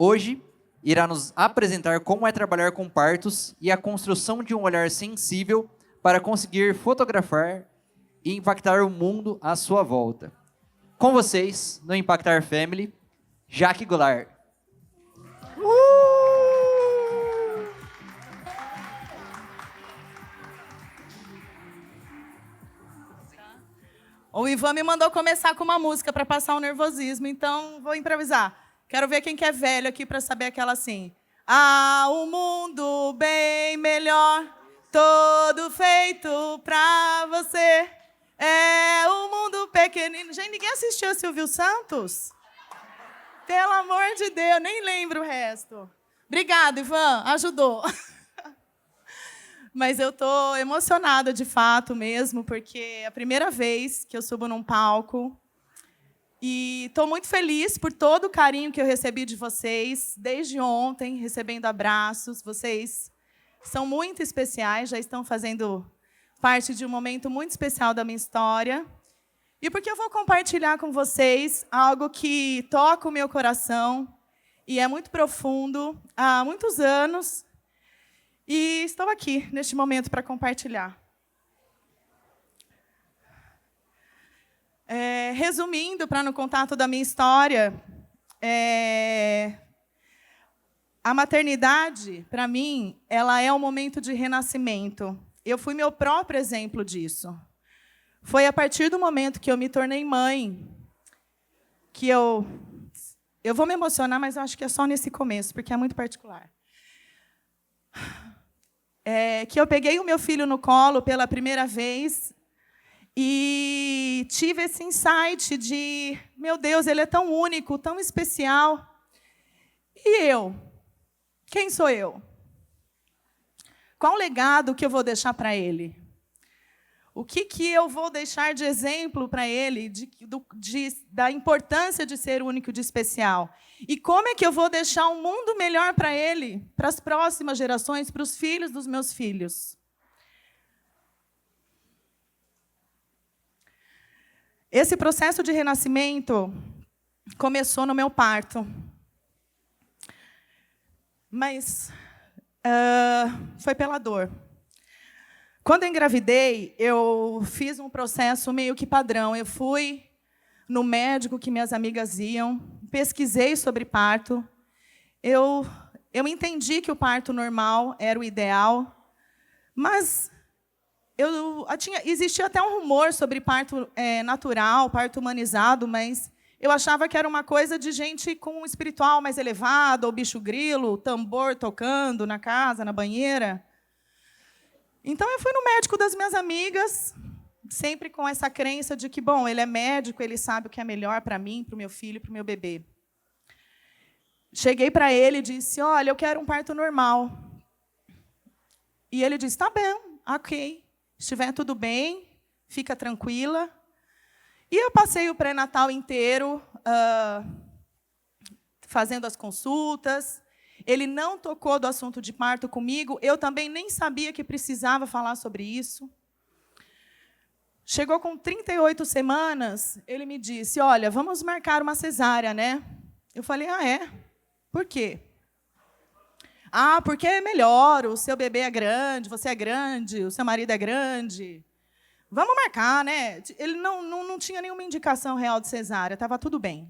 Hoje, irá nos apresentar como é trabalhar com partos e a construção de um olhar sensível para conseguir fotografar e impactar o mundo à sua volta. Com vocês, no Impactar Family, Jaque Goulart. O Ivan me mandou começar com uma música para passar o nervosismo, então vou improvisar. Quero ver quem que é velho aqui para saber aquela assim. Ah, um mundo bem melhor, todo feito para você. É um mundo pequenino. Gente, ninguém assistiu a Silvio Santos? Pelo amor de Deus, nem lembro o resto. Obrigada, Ivan, ajudou. Mas eu estou emocionada, de fato, mesmo, porque é a primeira vez que eu subo num palco. E estou muito feliz por todo o carinho que eu recebi de vocês, desde ontem, recebendo abraços. Vocês são muito especiais, já estão fazendo parte de um momento muito especial da minha história. E porque eu vou compartilhar com vocês algo que toca o meu coração e é muito profundo, há muitos anos. E estou aqui, neste momento, para compartilhar. Resumindo, para no contato da minha história, a maternidade, para mim, ela é um momento de renascimento. Eu fui meu próprio exemplo disso. Foi a partir do momento que eu me tornei mãe, que eu vou me emocionar, mas eu acho que é só nesse começo, porque é muito particular. Que eu peguei o meu filho no colo pela primeira vez e tive esse insight de, meu Deus, ele é tão único, tão especial. E eu? Quem sou eu? Qual o legado que eu vou deixar para ele? O que eu vou deixar de exemplo para ele da importância de ser único, de especial? E como é que eu vou deixar um mundo melhor para ele, para as próximas gerações, para os filhos dos meus filhos? Esse processo de renascimento começou no meu parto. Mas foi pela dor. Quando eu engravidei, eu fiz um processo meio que padrão. Eu fui no médico que minhas amigas iam, pesquisei sobre parto. Eu entendi que o parto normal era o ideal, mas existia até um rumor sobre parto natural, parto humanizado, mas eu achava que era uma coisa de gente com um espiritual mais elevado, ou bicho grilo, tambor tocando na casa, na banheira. Então, eu fui no médico das minhas amigas, sempre com essa crença de que, bom, ele é médico, ele sabe o que é melhor para mim, para o meu filho, para o meu bebê. Cheguei para ele e disse, olha, eu quero um parto normal. E ele disse, tá bem, ok. Estiver tudo bem, fica tranquila. E eu passei o pré-natal inteiro fazendo as consultas. Ele não tocou do assunto de parto comigo. Eu também nem sabia que precisava falar sobre isso. Chegou com 38 semanas, ele me disse, olha, vamos marcar uma cesárea, né? Eu falei, é? Por quê? Ah, porque é melhor, o seu bebê é grande, você é grande, o seu marido é grande. Vamos marcar, né? Ele não tinha nenhuma indicação real de cesárea, estava tudo bem.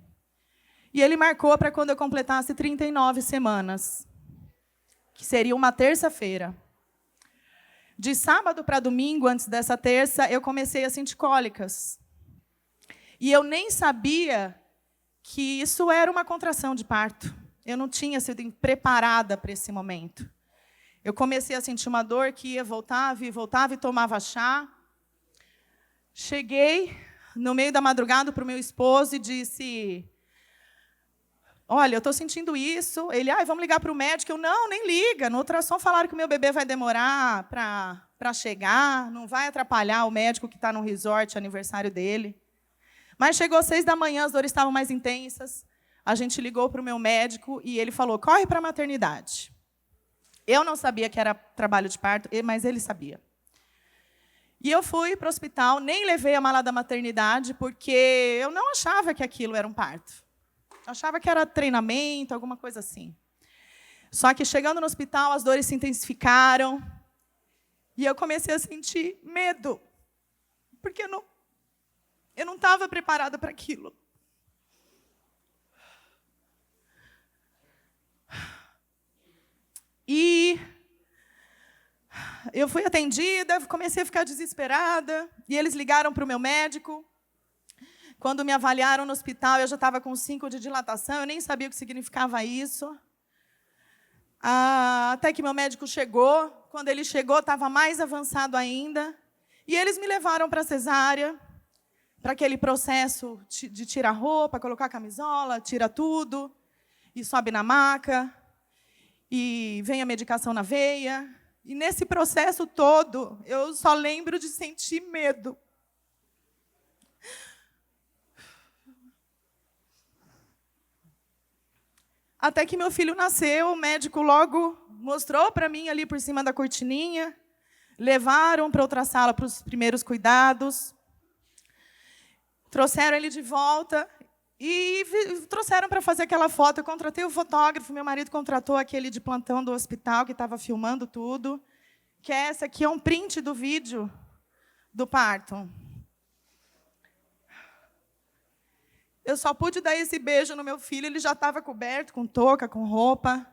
E ele marcou para quando eu completasse 39 semanas, que seria uma terça-feira. De sábado para domingo, antes dessa terça, eu comecei a sentir cólicas. E eu nem sabia que isso era uma contração de parto. Eu não tinha sido preparada para esse momento. Eu comecei a sentir uma dor que ia, voltava e tomava chá. Cheguei no meio da madrugada para o meu esposo e disse, olha, eu estou sentindo isso. Ele, vamos ligar para o médico. Eu, não, nem liga. No ultrassom falaram que o meu bebê vai demorar para chegar, não vai atrapalhar o médico que está no resort, aniversário dele. Mas chegou às 6 da manhã, as dores estavam mais intensas. A gente ligou para o meu médico e ele falou, corre para a maternidade. Eu não sabia que era trabalho de parto, mas ele sabia. E eu fui para o hospital, nem levei a mala da maternidade, porque eu não achava que aquilo era um parto. Achava que era treinamento, alguma coisa assim. Só que chegando no hospital, as dores se intensificaram. E eu comecei a sentir medo. Porque eu não estava preparada para aquilo. E eu fui atendida, comecei a ficar desesperada. E eles ligaram para o meu médico. Quando me avaliaram no hospital, eu já estava com 5 de dilatação. Eu nem sabia o que significava isso. Até que meu médico chegou. Quando ele chegou, estava mais avançado ainda. E eles me levaram para a cesárea, para aquele processo de tirar roupa, colocar a camisola, tira tudo, e sobe na maca, e vem a medicação na veia. E nesse processo todo, eu só lembro de sentir medo. Até que meu filho nasceu, o médico logo mostrou para mim ali por cima da cortininha, levaram para outra sala para os primeiros cuidados, trouxeram ele de volta e trouxeram para fazer aquela foto. Eu contratei o fotógrafo, meu marido contratou aquele de plantão do hospital que estava filmando tudo, que essa aqui é um print do vídeo do parto. Eu só pude dar esse beijo no meu filho, ele já estava coberto, com touca, com roupa.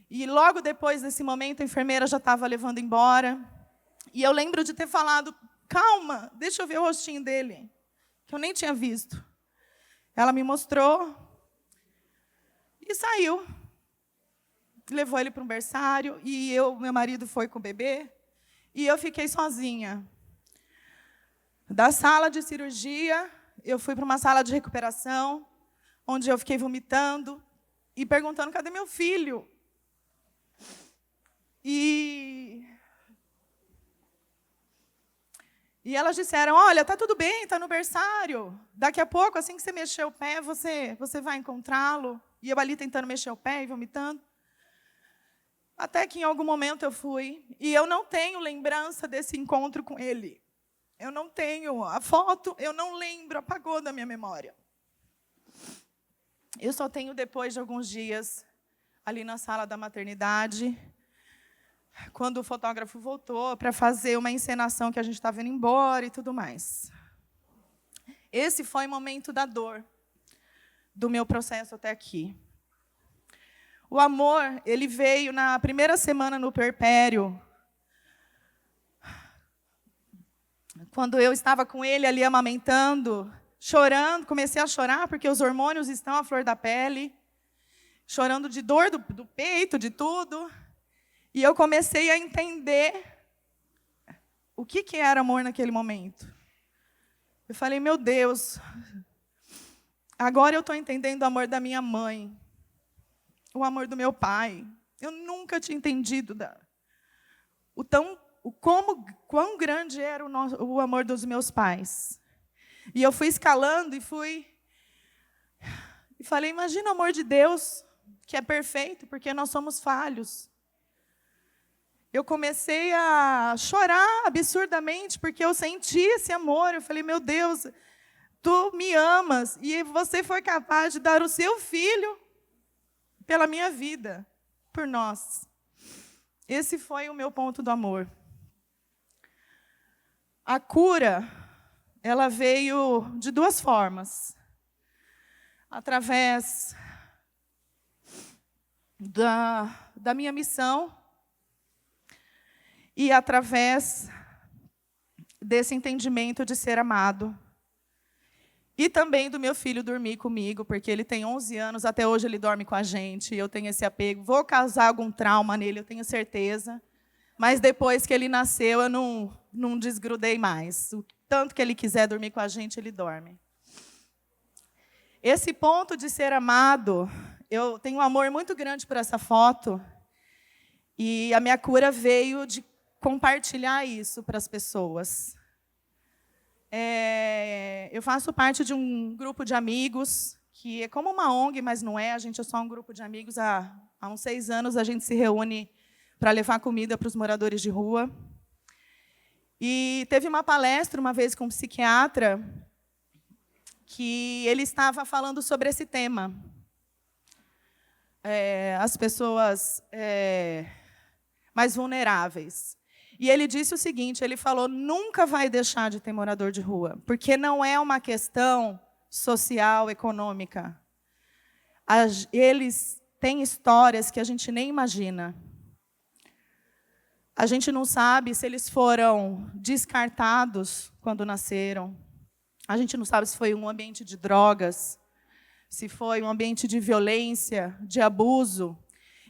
E logo depois desse momento, a enfermeira já estava levando embora. E eu lembro de ter falado, calma, deixa eu ver o rostinho dele, que eu nem tinha visto. Ela me mostrou e saiu. Levou ele para um berçário e meu marido foi com o bebê. E eu fiquei sozinha. Da sala de cirurgia, eu fui para uma sala de recuperação, onde eu fiquei vomitando e perguntando, cadê meu filho? E elas disseram, olha, está tudo bem, está no berçário. Daqui a pouco, assim que você mexer o pé, você vai encontrá-lo. E eu ali tentando mexer o pé e vomitando. Até que em algum momento eu fui. E eu não tenho lembrança desse encontro com ele. Eu não tenho a foto, eu não lembro, apagou da minha memória. Eu só tenho depois de alguns dias, ali na sala da maternidade, quando o fotógrafo voltou para fazer uma encenação que a gente estava indo embora e tudo mais. Esse foi o momento da dor do meu processo até aqui. O amor, ele veio na primeira semana no puerpério, quando eu estava com ele ali amamentando, chorando, comecei a chorar porque os hormônios estão à flor da pele, chorando de dor do peito, de tudo. E eu comecei a entender o que era amor naquele momento. Eu falei, meu Deus, agora eu estou entendendo o amor da minha mãe, o amor do meu pai. Eu nunca tinha entendido quão grande era o amor dos meus pais. E eu fui escalando e falei, imagina o amor de Deus, que é perfeito, porque nós somos falhos. Eu comecei a chorar absurdamente, porque eu senti esse amor. Eu falei, meu Deus, tu me amas, e você foi capaz de dar o seu filho pela minha vida, por nós. Esse foi o meu ponto do amor. A cura, ela veio de duas formas. Através da minha missão e através desse entendimento de ser amado. E também do meu filho dormir comigo, porque ele tem 11 anos, até hoje ele dorme com a gente, eu tenho esse apego. Vou causar algum trauma nele, eu tenho certeza. Mas depois que ele nasceu, eu não desgrudei mais. O tanto que ele quiser dormir com a gente, ele dorme. Esse ponto de ser amado, eu tenho um amor muito grande por essa foto. E a minha cura veio de compartilhar isso para as pessoas. Eu faço parte de um grupo de amigos, que é como uma ONG, mas não é. A gente é só um grupo de amigos. Há uns 6 anos a gente se reúne para levar comida para os moradores de rua. E teve uma palestra uma vez com um psiquiatra, que ele estava falando sobre esse tema. as pessoas mais vulneráveis. E ele disse o seguinte, ele falou, nunca vai deixar de ter morador de rua, porque não é uma questão social, econômica. Eles têm histórias que a gente nem imagina. A gente não sabe se eles foram descartados quando nasceram. A gente não sabe se foi um ambiente de drogas, se foi um ambiente de violência, de abuso.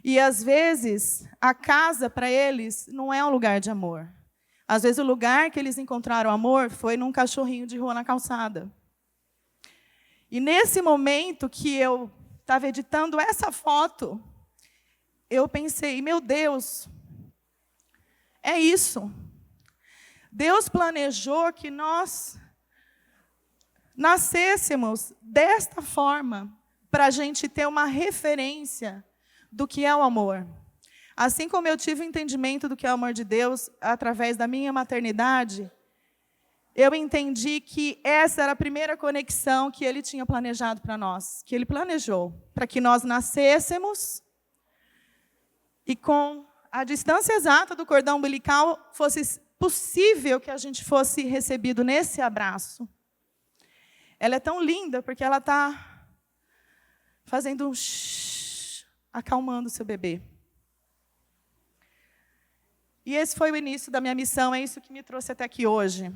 E, às vezes, a casa, para eles, não é um lugar de amor. Às vezes, o lugar que eles encontraram amor foi num cachorrinho de rua na calçada. E, nesse momento que eu estava editando essa foto, eu pensei, meu Deus, é isso. Deus planejou que nós nascêssemos desta forma, para a gente ter uma referência do que é o amor. Assim como eu tive o entendimento do que é o amor de Deus através da minha maternidade, eu entendi que essa era a primeira conexão que Ele tinha planejado para nós, que Ele planejou, para que nós nascêssemos e com a distância exata do cordão umbilical fosse possível que a gente fosse recebido nesse abraço. Ela é tão linda porque ela está fazendo um shhh, acalmando o seu bebê. E esse foi o início da minha missão, é isso que me trouxe até aqui hoje.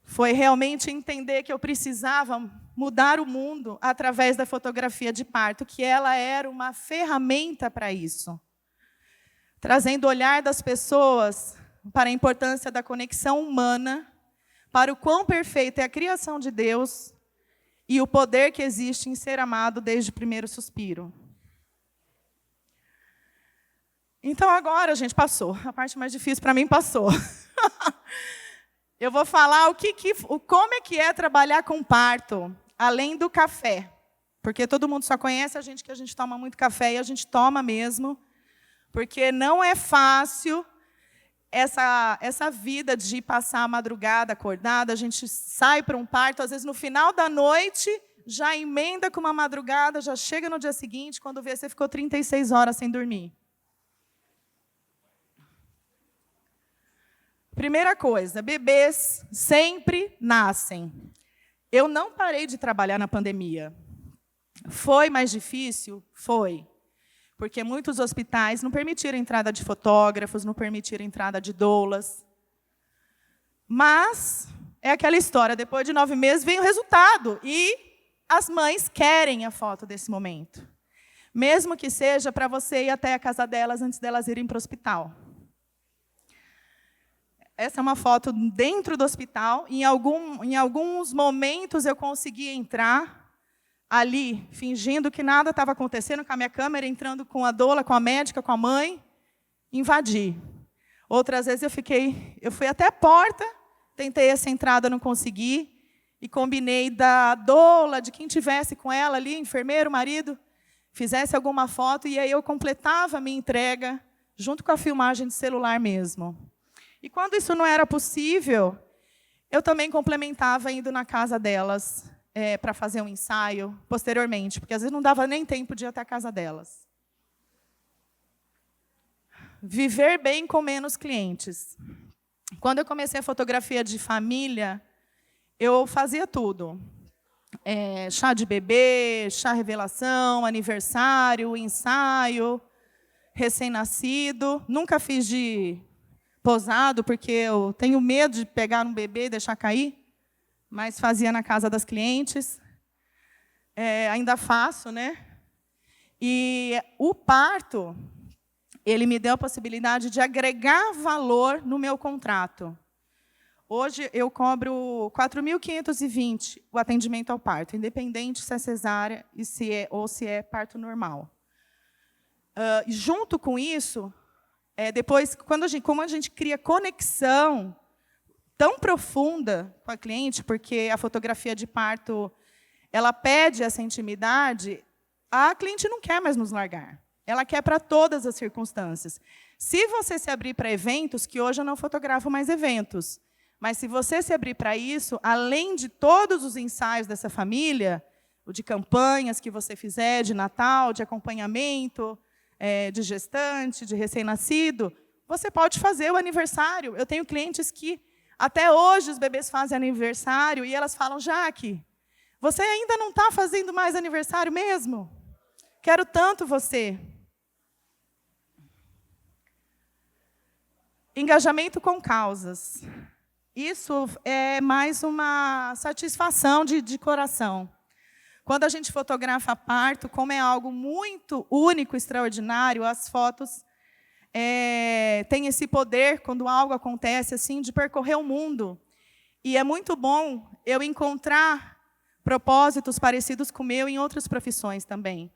Foi realmente entender que eu precisava mudar o mundo através da fotografia de parto, que ela era uma ferramenta para isso. Trazendo o olhar das pessoas para a importância da conexão humana, para o quão perfeita é a criação de Deus e o poder que existe em ser amado desde o primeiro suspiro. Então agora, gente, passou. A parte mais difícil para mim passou. Eu vou falar como é que é trabalhar com parto, além do café. Porque todo mundo só conhece a gente que a gente toma muito café, e a gente toma mesmo. Porque não é fácil essa vida de passar a madrugada acordada. A gente sai para um parto, às vezes no final da noite, já emenda com uma madrugada, já chega no dia seguinte, quando vê, você ficou 36 horas sem dormir. Primeira coisa, bebês sempre nascem. Eu não parei de trabalhar na pandemia. Foi mais difícil? Foi. Porque muitos hospitais não permitiram a entrada de fotógrafos, não permitiram a entrada de doulas. Mas é aquela história, depois de 9 meses vem o resultado. E as mães querem a foto desse momento. Mesmo que seja para você ir até a casa delas antes delas irem para o hospital. Essa é uma foto dentro do hospital. Em alguns momentos eu consegui entrar ali, fingindo que nada estava acontecendo, com a minha câmera, entrando com a doula, com a médica, com a mãe, invadi. Outras vezes eu fui até a porta, tentei essa entrada, não consegui, e combinei da doula, de quem tivesse com ela ali, enfermeiro, marido, fizesse alguma foto, e aí eu completava a minha entrega, junto com a filmagem de celular mesmo. E quando isso não era possível, eu também complementava indo na casa delas para fazer um ensaio posteriormente, porque às vezes não dava nem tempo de ir até a casa delas. Viver bem com menos clientes. Quando eu comecei a fotografia de família, eu fazia tudo. Chá de bebê, chá revelação, aniversário, ensaio, recém-nascido. Nunca fiz de posado, porque eu tenho medo de pegar um bebê e deixar cair, mas fazia na casa das clientes. Ainda faço, né? E o parto, ele me deu a possibilidade de agregar valor no meu contrato. Hoje eu cobro 4.520 o atendimento ao parto, independente se é cesárea ou se é parto normal. Junto com isso, depois, como a gente cria conexão tão profunda com a cliente, porque a fotografia de parto ela pede essa intimidade, a cliente não quer mais nos largar. Ela quer para todas as circunstâncias. Se você se abrir para eventos, que hoje eu não fotografo mais eventos, mas se você se abrir para isso, além de todos os ensaios dessa família, o de campanhas que você fizer, de Natal, de acompanhamento, de gestante, de recém-nascido, você pode fazer o aniversário. Eu tenho clientes que, até hoje, os bebês fazem aniversário e elas falam, Jaque, você ainda não está fazendo mais aniversário mesmo? Quero tanto você. Engajamento com causas. Isso é mais uma satisfação de coração. Quando a gente fotografa parto, como é algo muito único, extraordinário, as fotos têm esse poder, quando algo acontece assim, de percorrer o mundo. E é muito bom eu encontrar propósitos parecidos com o meu em outras profissões também.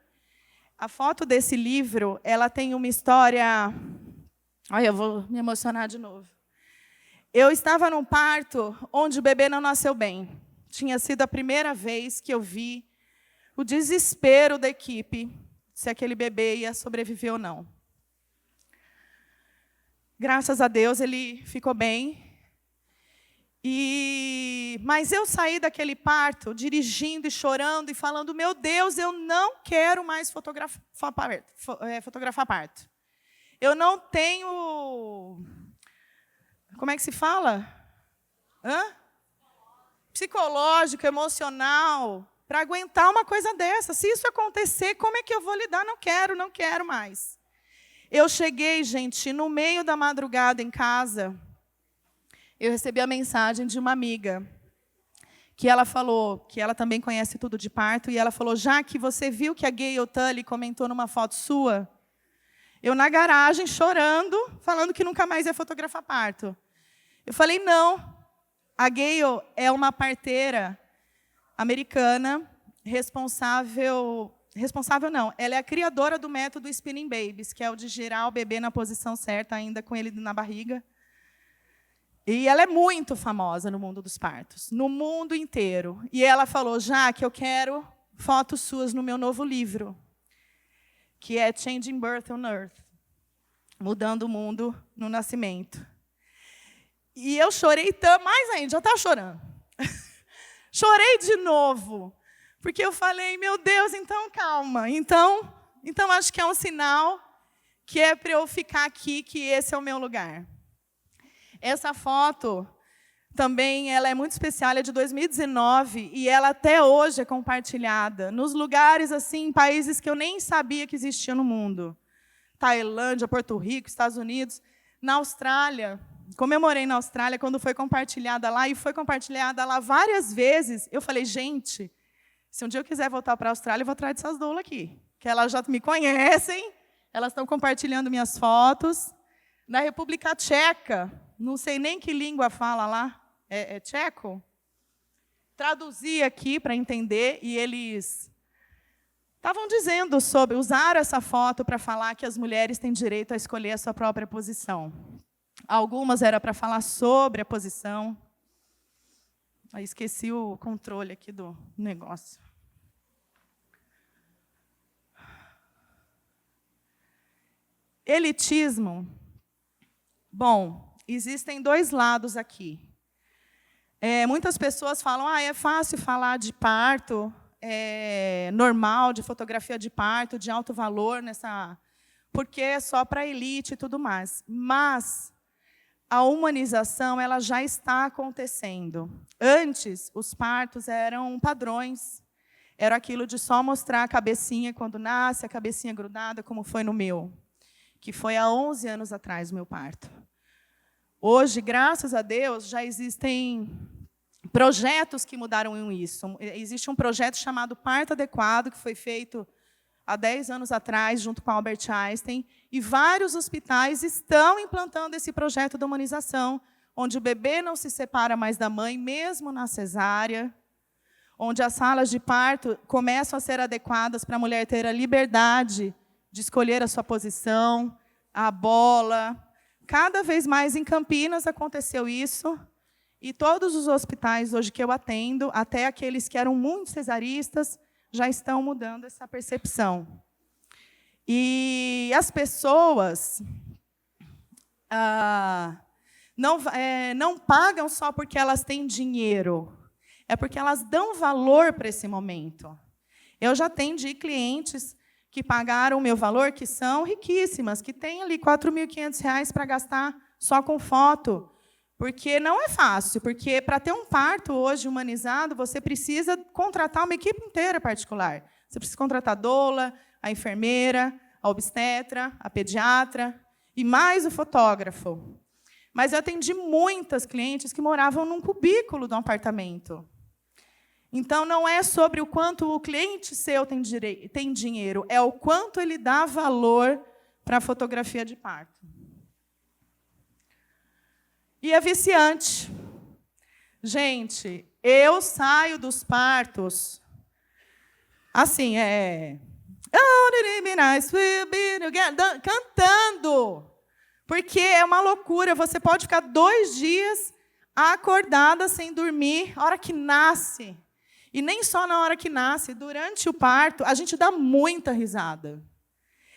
A foto desse livro, ela tem uma história... Olha, eu vou me emocionar de novo. Eu estava num parto onde o bebê não nasceu bem. Tinha sido a primeira vez que eu vi o desespero da equipe, se aquele bebê ia sobreviver ou não. Graças a Deus, ele ficou bem. Mas eu saí daquele parto, dirigindo e chorando e falando, meu Deus, eu não quero mais fotografar parto. Eu não tenho... Como é que se fala? Psicológico, emocional, para aguentar uma coisa dessa. Se isso acontecer, como é que eu vou lidar? Não quero mais. Eu cheguei, gente, no meio da madrugada em casa, eu recebi a mensagem de uma amiga, que ela falou, que ela também conhece tudo de parto, e ela falou, Jaque, você viu que a Gayle Tully comentou numa foto sua? Eu na garagem, chorando, falando que nunca mais ia fotografar parto. Eu falei, não, a Gayle é uma parteira americana, responsável não, ela é a criadora do método Spinning Babies, que é o de girar o bebê na posição certa, ainda com ele na barriga. E ela é muito famosa no mundo dos partos, no mundo inteiro. E ela falou, Jaque, eu quero fotos suas no meu novo livro, que é Changing Birth on Earth, mudando o mundo no nascimento. E eu chorei mais ainda, já estava chorando. Chorei de novo, porque eu falei, meu Deus, então calma. Então acho que é um sinal que é para eu ficar aqui, que esse é o meu lugar. Essa foto também ela é muito especial, ela é de 2019, e ela até hoje é compartilhada nos lugares, assim, em países que eu nem sabia que existiam no mundo. Tailândia, Porto Rico, Estados Unidos. Na Austrália, como eu morei na Austrália, quando foi compartilhada lá, e foi compartilhada lá várias vezes, eu falei, gente, se um dia eu quiser voltar para a Austrália, eu vou atrás dessas doulas aqui, que elas já me conhecem, elas estão compartilhando minhas fotos. Na República Tcheca, não sei nem que língua fala lá, é tcheco? Traduzi aqui para entender, e eles estavam dizendo sobre, usaram essa foto para falar que as mulheres têm direito a escolher a sua própria posição. Algumas era para falar sobre a posição. Aí esqueci o controle aqui do negócio. Elitismo. Bom, existem dois lados aqui. Muitas pessoas falam, é fácil falar de parto, normal, de fotografia de parto, de alto valor, porque é só para a elite e tudo mais. Mas a humanização ela já está acontecendo. Antes, os partos eram padrões. Era aquilo de só mostrar a cabecinha quando nasce, a cabecinha grudada, como foi no meu, que foi há 11 anos atrás o meu parto. Hoje, graças a Deus, já existem projetos que mudaram isso. Existe um projeto chamado Parto Adequado, que foi feito há 10 anos atrás, junto com Albert Einstein, e vários hospitais estão implantando esse projeto de humanização, onde o bebê não se separa mais da mãe, mesmo na cesárea, onde as salas de parto começam a ser adequadas para a mulher ter a liberdade de escolher a sua posição, a bola. Cada vez mais em Campinas aconteceu isso, e todos os hospitais hoje que eu atendo, até aqueles que eram muito cesaristas, já estão mudando essa percepção. E as pessoas não pagam só porque elas têm dinheiro, é porque elas dão valor para esse momento. Eu já atendi clientes que pagaram o meu valor, que são riquíssimas, que têm ali R$ 4.500 para gastar só com foto. Porque não é fácil, porque para ter um parto hoje humanizado, você precisa contratar uma equipe inteira particular. Você precisa contratar a doula, a enfermeira, a obstetra, a pediatra e mais o fotógrafo. Mas eu atendi muitas clientes que moravam num cubículo de um apartamento. Então, não é sobre o quanto o cliente seu tem dinheiro, é o quanto ele dá valor para a fotografia de parto. E é viciante. Gente, eu saio dos partos assim, cantando. Porque é uma loucura. Você pode ficar 2 dias acordada sem dormir, a hora que nasce. E nem só na hora que nasce, durante o parto, a gente dá muita risada.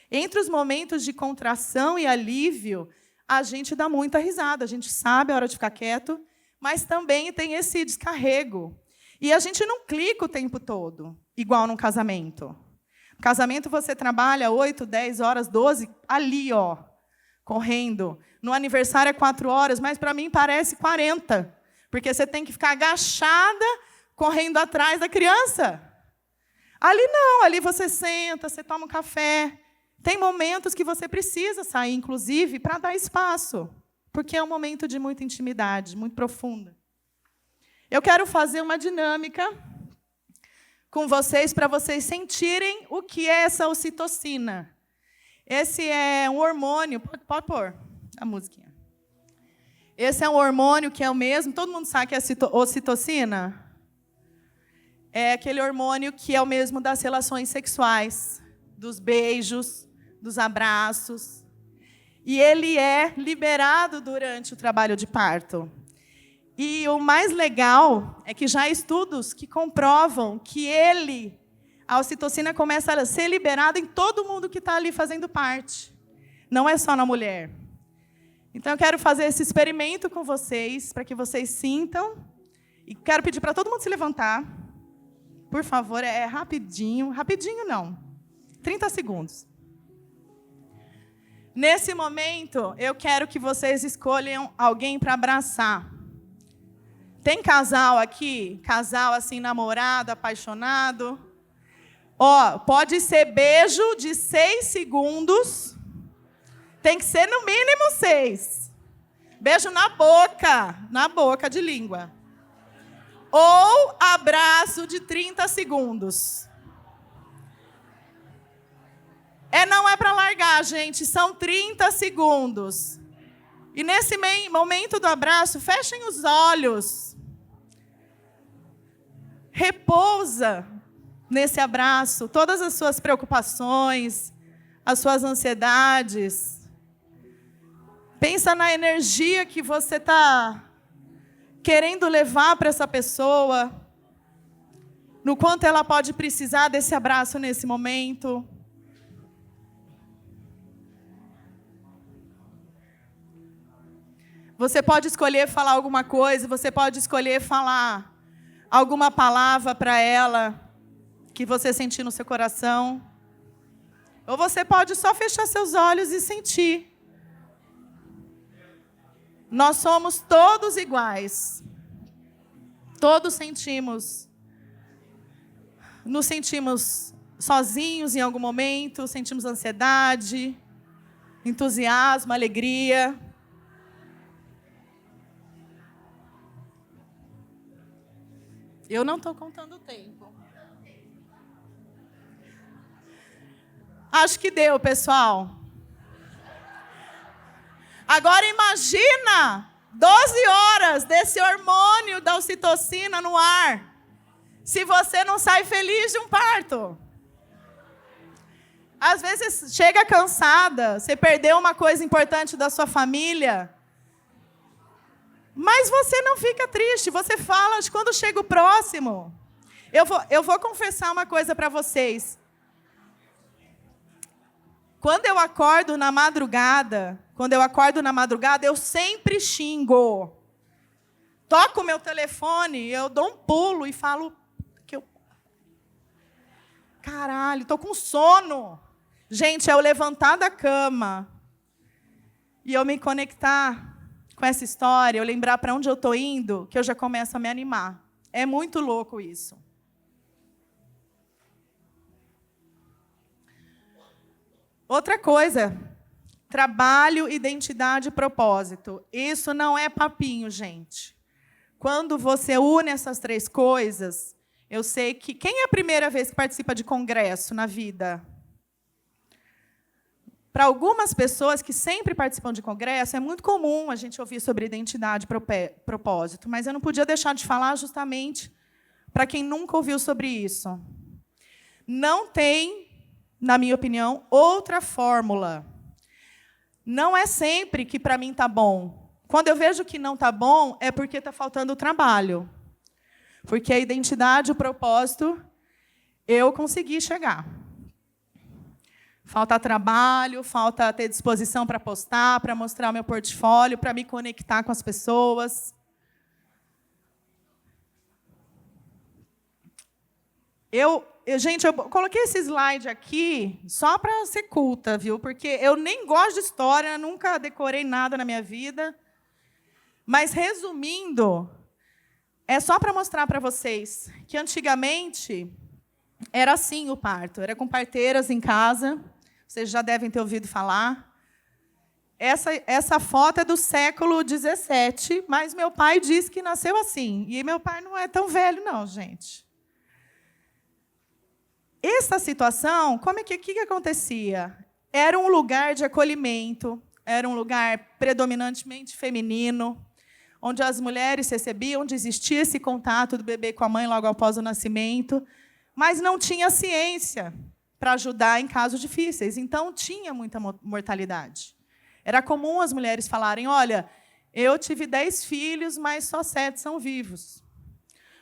Entre os momentos de contração e alívio, a gente dá muita risada. A gente sabe a hora de ficar quieto, mas também tem esse descarrego. E a gente não clica o tempo todo, igual num casamento. No casamento, você trabalha 8, 10 horas, 12, ali, correndo. No aniversário é 4 horas, mas, para mim, parece 40. Porque você tem que ficar agachada, correndo atrás da criança. Ali não, ali você senta, você toma um café. Tem momentos que você precisa sair, inclusive, para dar espaço, porque é um momento de muita intimidade, muito profunda. Eu quero fazer uma dinâmica com vocês, para vocês sentirem o que é essa ocitocina. Esse é um hormônio, pode pôr a musiquinha. Esse é um hormônio que é o mesmo, todo mundo sabe que é ocitocina? É aquele hormônio que é o mesmo das relações sexuais, dos beijos, dos abraços. E ele é liberado durante o trabalho de parto. E o mais legal é que já há estudos que comprovam que a ocitocina começa a ser liberada em todo mundo que está ali fazendo parte. Não é só na mulher. Então, eu quero fazer esse experimento com vocês, para que vocês sintam. E quero pedir para todo mundo se levantar. Por favor, é rapidinho. Rapidinho, não. 30 segundos. Nesse momento, eu quero que vocês escolham alguém para abraçar. Tem casal aqui? Casal, assim, namorado, apaixonado? Pode ser beijo de 6 segundos. Tem que ser, no mínimo, 6. Beijo na boca de língua. Ou abraço de 30 segundos. Não é para largar, gente. São 30 segundos. E nesse momento do abraço, fechem os olhos. Repousa nesse abraço todas as suas preocupações, as suas ansiedades. Pensa na energia que você está querendo levar para essa pessoa, no quanto ela pode precisar desse abraço nesse momento. Você pode escolher falar alguma coisa, você pode escolher falar alguma palavra para ela que você sentir no seu coração. Ou você pode só fechar seus olhos e sentir. Nós somos todos iguais. Todos sentimos. Nos sentimos sozinhos em algum momento, sentimos ansiedade, entusiasmo, alegria. Eu não estou contando o tempo. Acho que deu, pessoal. Agora imagina 12 horas desse hormônio da ocitocina no ar. Se você não sai feliz de um parto. Às vezes chega cansada, você perdeu uma coisa importante da sua família. Mas você não fica triste, você fala de quando chega o próximo. Eu vou confessar uma coisa para vocês. Quando eu acordo na madrugada, eu sempre xingo. Toco o meu telefone, eu dou um pulo e falo... caralho, estou com sono. Gente, é eu levantar da cama e eu me conectar com essa história, eu lembrar para onde eu estou indo, que eu já começo a me animar. É muito louco isso. Outra coisa, trabalho, identidade e propósito. Isso não é papinho, gente. Quando você une essas três coisas, eu sei que... Quem é a primeira vez que participa de congresso na vida? Para algumas pessoas que sempre participam de congresso, é muito comum a gente ouvir sobre identidade e propósito, mas eu não podia deixar de falar justamente para quem nunca ouviu sobre isso. Não tem, na minha opinião, outra fórmula. Não é sempre que para mim está bom. Quando eu vejo que não está bom, é porque está faltando trabalho. Porque a identidade, o propósito, eu consegui chegar. Falta trabalho, falta ter disposição para postar, para mostrar o meu portfólio, para me conectar com as pessoas. Gente, eu coloquei esse slide aqui só para ser culta, viu? Porque eu nem gosto de história, nunca decorei nada na minha vida. Mas, resumindo, é só para mostrar para vocês que, antigamente, era assim o parto. Era com parteiras em casa. Vocês já devem ter ouvido falar. Essa foto é do século XVII, mas meu pai disse que nasceu assim. E meu pai não é tão velho, não, gente. Essa situação, o que acontecia? Era um lugar de acolhimento, era um lugar predominantemente feminino, onde as mulheres recebiam, onde existia esse contato do bebê com a mãe logo após o nascimento, mas não tinha ciência para ajudar em casos difíceis. Então, tinha muita mortalidade. Era comum as mulheres falarem, olha, eu tive 10 filhos, mas só 7 são vivos.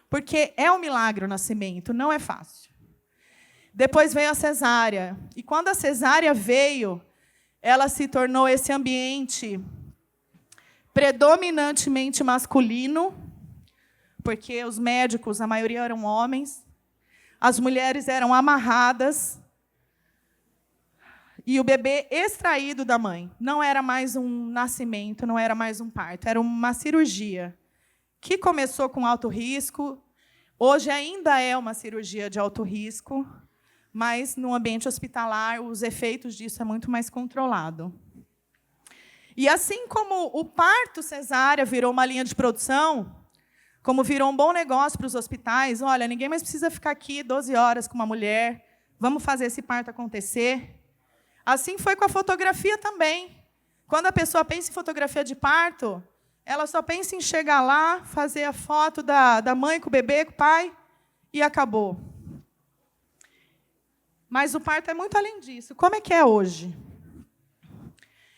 Porque é um milagre o nascimento, não é fácil. Depois veio a cesárea. E, quando a cesárea veio, ela se tornou esse ambiente predominantemente masculino, porque os médicos, a maioria eram homens, as mulheres eram amarradas, e o bebê extraído da mãe. Não era mais um nascimento, não era mais um parto, era uma cirurgia, que começou com alto risco, hoje ainda é uma cirurgia de alto risco, mas, no ambiente hospitalar, os efeitos disso é muito mais controlado. E, assim como o parto cesárea virou uma linha de produção, como virou um bom negócio para os hospitais, olha, ninguém mais precisa ficar aqui 12 horas com uma mulher, vamos fazer esse parto acontecer. Assim foi com a fotografia também. Quando a pessoa pensa em fotografia de parto, ela só pensa em chegar lá, fazer a foto da mãe com o bebê, com o pai, e acabou. Mas o parto é muito além disso. Como é que é hoje?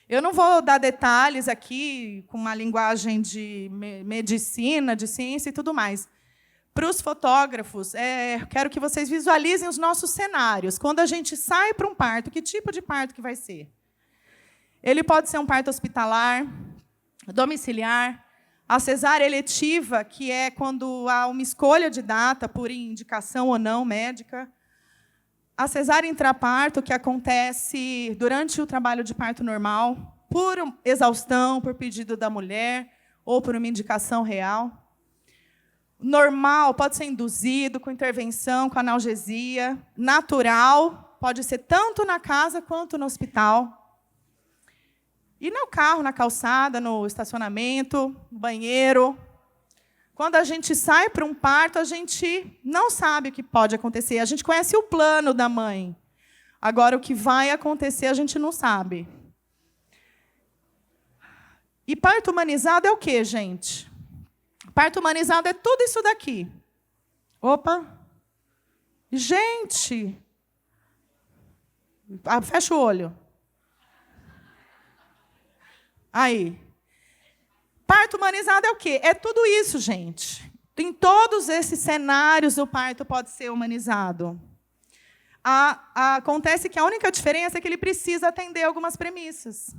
Eu não vou dar detalhes aqui com uma linguagem de medicina, de ciência e tudo mais. Para os fotógrafos, quero que vocês visualizem os nossos cenários. Quando a gente sai para um parto, que tipo de parto que vai ser? Ele pode ser um parto hospitalar, domiciliar, a cesárea eletiva, que é quando há uma escolha de data, por indicação ou não médica, a cesárea intraparto, que acontece durante o trabalho de parto normal, por exaustão, por pedido da mulher, ou por uma indicação real. Normal, pode ser induzido, com intervenção, com analgesia. Natural, pode ser tanto na casa quanto no hospital. E no carro, na calçada, no estacionamento, no banheiro. Quando a gente sai para um parto, a gente não sabe o que pode acontecer. A gente conhece o plano da mãe. Agora, o que vai acontecer, a gente não sabe. E parto humanizado é o quê, gente? Parto humanizado é tudo isso daqui. Opa! Gente! Fecha o olho. Aí. Parto humanizado é o quê? É tudo isso, gente. Em todos esses cenários, o parto pode ser humanizado. Acontece que a única diferença é que ele precisa atender algumas premissas.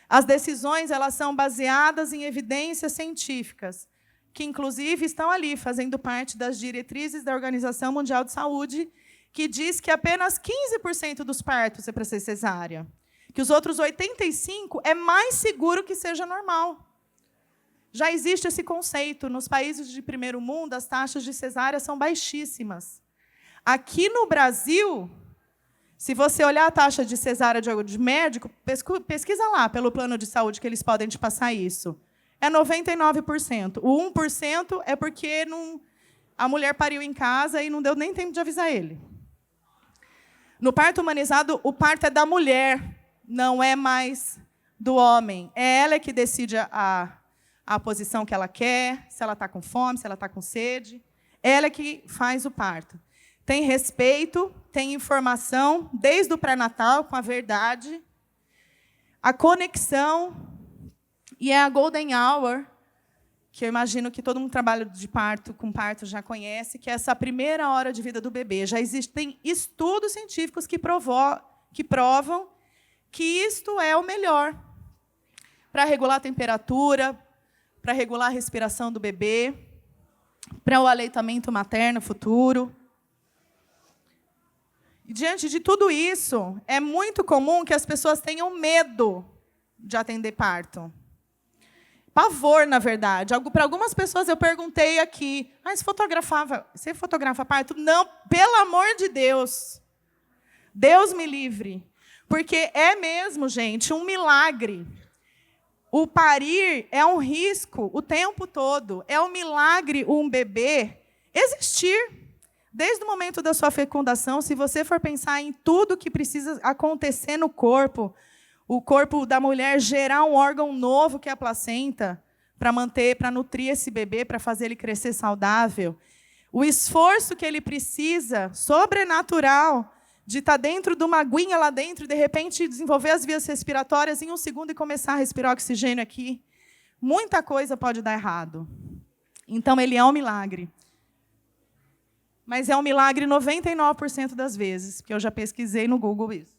As decisões, elas são baseadas em evidências científicas, que, inclusive, estão ali, fazendo parte das diretrizes da Organização Mundial de Saúde, que diz que apenas 15% dos partos é para ser cesárea. Que os outros 85% é mais seguro que seja normal. Já existe esse conceito. Nos países de primeiro mundo, as taxas de cesárea são baixíssimas. Aqui no Brasil, se você olhar a taxa de cesárea de médico, pesquisa lá pelo plano de saúde que eles podem te passar isso. É 99%. O 1% é porque a mulher pariu em casa e não deu nem tempo de avisar ele. No parto humanizado, o parto é da mulher, não é mais do homem. É ela que decide a posição que ela quer, se ela está com fome, se ela está com sede. Ela que faz o parto. Tem respeito, tem informação, desde o pré-natal, com a verdade, a conexão, e é a golden hour, que eu imagino que todo mundo que trabalha com parto já conhece, que é essa primeira hora de vida do bebê. Já existem estudos científicos que provam que isto é o melhor para regular a temperatura, para regular a respiração do bebê, para o aleitamento materno futuro. E, diante de tudo isso, é muito comum que as pessoas tenham medo de atender parto. Pavor, na verdade. Para algumas pessoas, eu perguntei aqui, você fotografa parto? Não, pelo amor de Deus. Deus me livre. Porque é mesmo, gente, um milagre. O parir é um risco o tempo todo. É um milagre um bebê existir. Desde o momento da sua fecundação, se você for pensar em tudo que precisa acontecer no corpo, o corpo da mulher gerar um órgão novo, que é a placenta, para nutrir esse bebê, para fazer ele crescer saudável. O esforço que ele precisa, sobrenatural, de estar dentro de uma aguinha lá dentro e, de repente, desenvolver as vias respiratórias em 1 segundo e começar a respirar oxigênio aqui. Muita coisa pode dar errado. Então, ele é um milagre. Mas é um milagre 99% das vezes, porque eu já pesquisei no Google isso.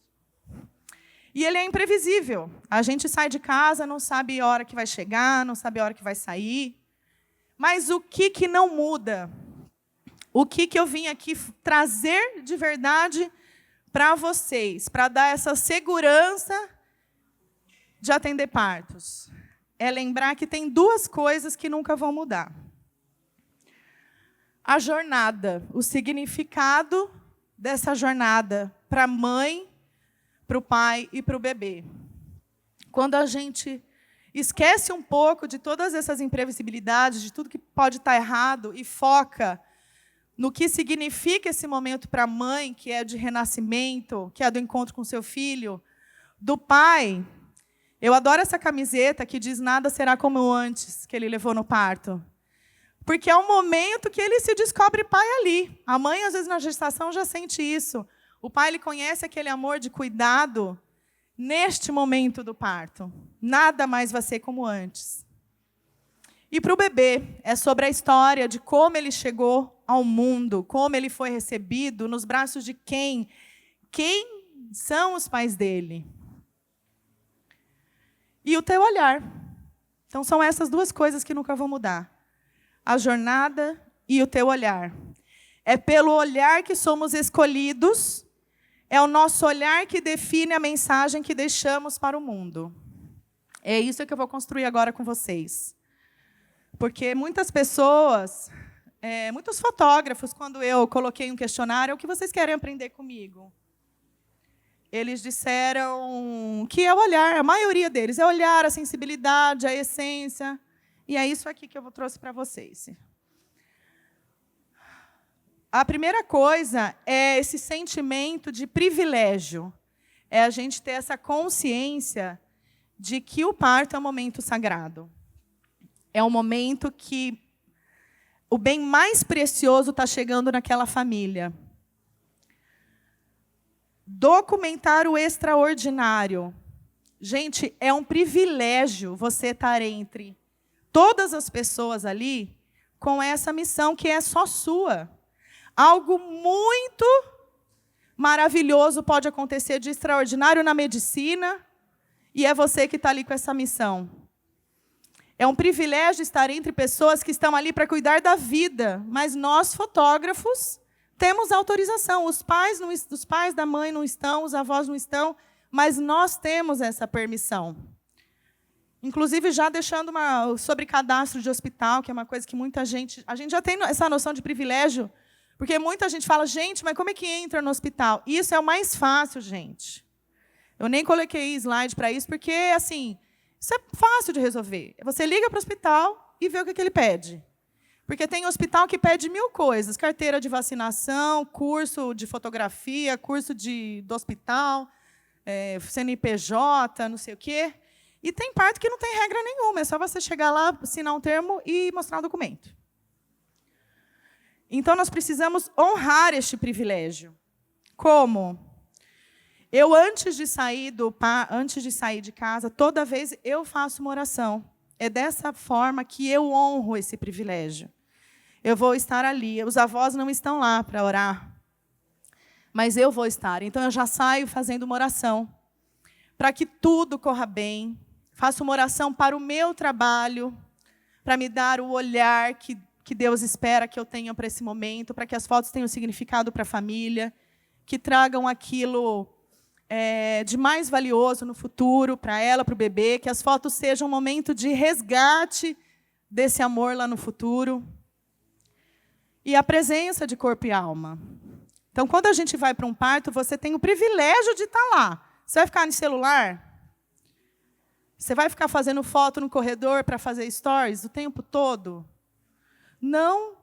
E ele é imprevisível. A gente sai de casa, não sabe a hora que vai chegar, não sabe a hora que vai sair. Mas o que não muda? O que eu vim aqui trazer de verdade para vocês, para dar essa segurança de atender partos? É lembrar que tem duas coisas que nunca vão mudar. A jornada, o significado dessa jornada para a mãe, para o pai e para o bebê. Quando a gente esquece um pouco de todas essas imprevisibilidades, de tudo que pode estar errado, e foca no que significa esse momento para a mãe, que é de renascimento, que é do encontro com seu filho, do pai. Eu adoro essa camiseta que diz nada será como antes, que ele levou no parto. Porque é um momento que ele se descobre pai ali. A mãe, às vezes, na gestação, já sente isso. O pai, ele conhece aquele amor de cuidado neste momento do parto. Nada mais vai ser como antes. E para o bebê, é sobre a história de como ele chegou ao mundo, como ele foi recebido, nos braços de quem? Quem são os pais dele? E o teu olhar. Então, são essas duas coisas que nunca vão mudar. A jornada e o teu olhar. É pelo olhar que somos escolhidos, é o nosso olhar que define a mensagem que deixamos para o mundo. É isso que eu vou construir agora com vocês. Porque muitas pessoas, muitos fotógrafos, quando eu coloquei um questionário, o que vocês querem aprender comigo? Eles disseram que é o olhar, a maioria deles, é olhar, a sensibilidade, a essência. E é isso aqui que eu trouxe para vocês. A primeira coisa é esse sentimento de privilégio. É a gente ter essa consciência de que o parto é um momento sagrado. É um momento que o bem mais precioso está chegando naquela família. Documentar o extraordinário. Gente, é um privilégio você estar entre todas as pessoas ali com essa missão que é só sua. Algo muito maravilhoso pode acontecer de extraordinário na medicina e é você que está ali com essa missão. É um privilégio estar entre pessoas que estão ali para cuidar da vida, mas nós, fotógrafos, temos autorização. Os pais da mãe não estão, os avós não estão, mas nós temos essa permissão. Inclusive, já deixando sobre cadastro de hospital, que é uma coisa que muita gente... A gente já tem essa noção de privilégio, porque muita gente fala, gente, mas como é que entra no hospital? Isso é o mais fácil, gente. Eu nem coloquei slide para isso, porque, assim, isso é fácil de resolver. Você liga para o hospital e vê o que ele pede. Porque tem hospital que pede 1000 coisas. Carteira de vacinação, curso de fotografia, curso do hospital, CNPJ, não sei o quê. E tem parto que não tem regra nenhuma, é só você chegar lá, assinar um termo e mostrar o documento. Então, nós precisamos honrar este privilégio. Como? Eu, antes de sair de casa, toda vez eu faço uma oração. É dessa forma que eu honro esse privilégio. Eu vou estar ali. Os avós não estão lá para orar, mas eu vou estar. Então, eu já saio fazendo uma oração para que tudo corra bem. Faço uma oração para o meu trabalho, para me dar o olhar que Deus espera que eu tenha para esse momento, para que as fotos tenham significado para a família, que tragam aquilo de mais valioso no futuro para ela, para o bebê, que as fotos sejam um momento de resgate desse amor lá no futuro. E a presença de corpo e alma. Então, quando a gente vai para um parto, você tem o privilégio de estar lá. Você vai ficar no celular? Você vai ficar fazendo foto no corredor para fazer stories o tempo todo? Não.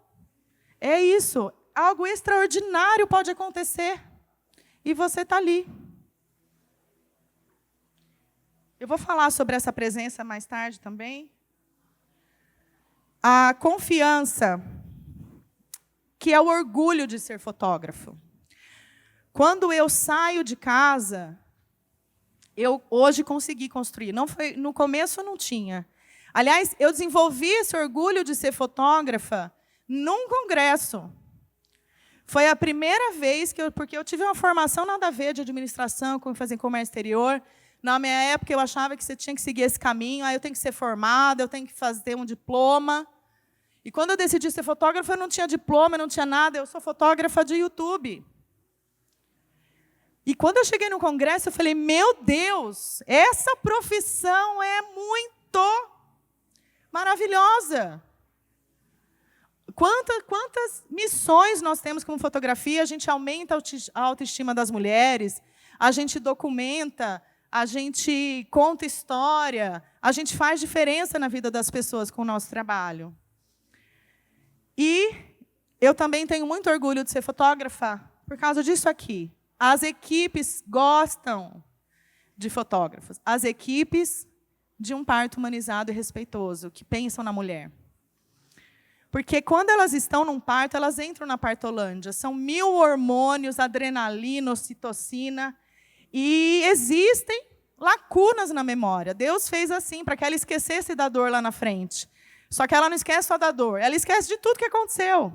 É isso. Algo extraordinário pode acontecer. E você está ali. Eu vou falar sobre essa presença mais tarde também. A confiança, que é o orgulho de ser fotógrafo. Quando eu saio de casa... Eu hoje consegui construir. No começo não tinha. Aliás, eu desenvolvi esse orgulho de ser fotógrafa num congresso. Foi a primeira vez porque eu tive uma formação nada a ver de administração, como fazer comércio exterior. Na minha época, eu achava que você tinha que seguir esse caminho. Aí eu tenho que ser formada, eu tenho que fazer um diploma. E quando eu decidi ser fotógrafa, eu não tinha diploma, eu não tinha nada. Eu sou fotógrafa de YouTube. E quando eu cheguei no congresso, eu falei, meu Deus, essa profissão é muito maravilhosa. Quantas missões nós temos com fotografia, a gente aumenta a autoestima das mulheres, a gente documenta, a gente conta história, a gente faz diferença na vida das pessoas com o nosso trabalho. E eu também tenho muito orgulho de ser fotógrafa por causa disso aqui. As equipes gostam de fotógrafos. As equipes de um parto humanizado e respeitoso, que pensam na mulher. Porque quando elas estão num parto, elas entram na partolândia. São 1000 hormônios, adrenalina, ocitocina. E existem lacunas na memória. Deus fez assim, para que ela esquecesse da dor lá na frente. Só que ela não esquece só da dor. Ela esquece de tudo que aconteceu.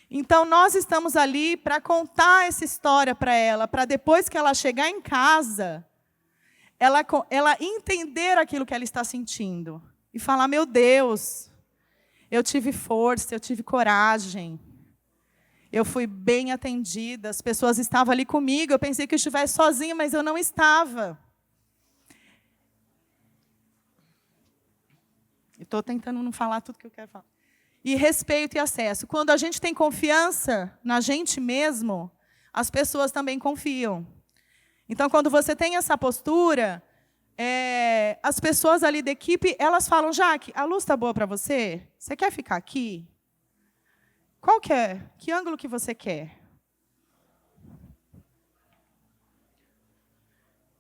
Então, nós estamos ali para contar essa história para ela, para depois que ela chegar em casa, ela entender aquilo que ela está sentindo. E falar, meu Deus, eu tive força, eu tive coragem, eu fui bem atendida, as pessoas estavam ali comigo, eu pensei que eu estivesse sozinha, mas eu não estava. Estou tentando não falar tudo que eu quero falar. E respeito e acesso. Quando a gente tem confiança na gente mesmo, as pessoas também confiam. Então, quando você tem essa postura, as pessoas ali da equipe, elas falam, Jaque, a luz está boa para você? Você quer ficar aqui? Qual que é? Que ângulo que você quer?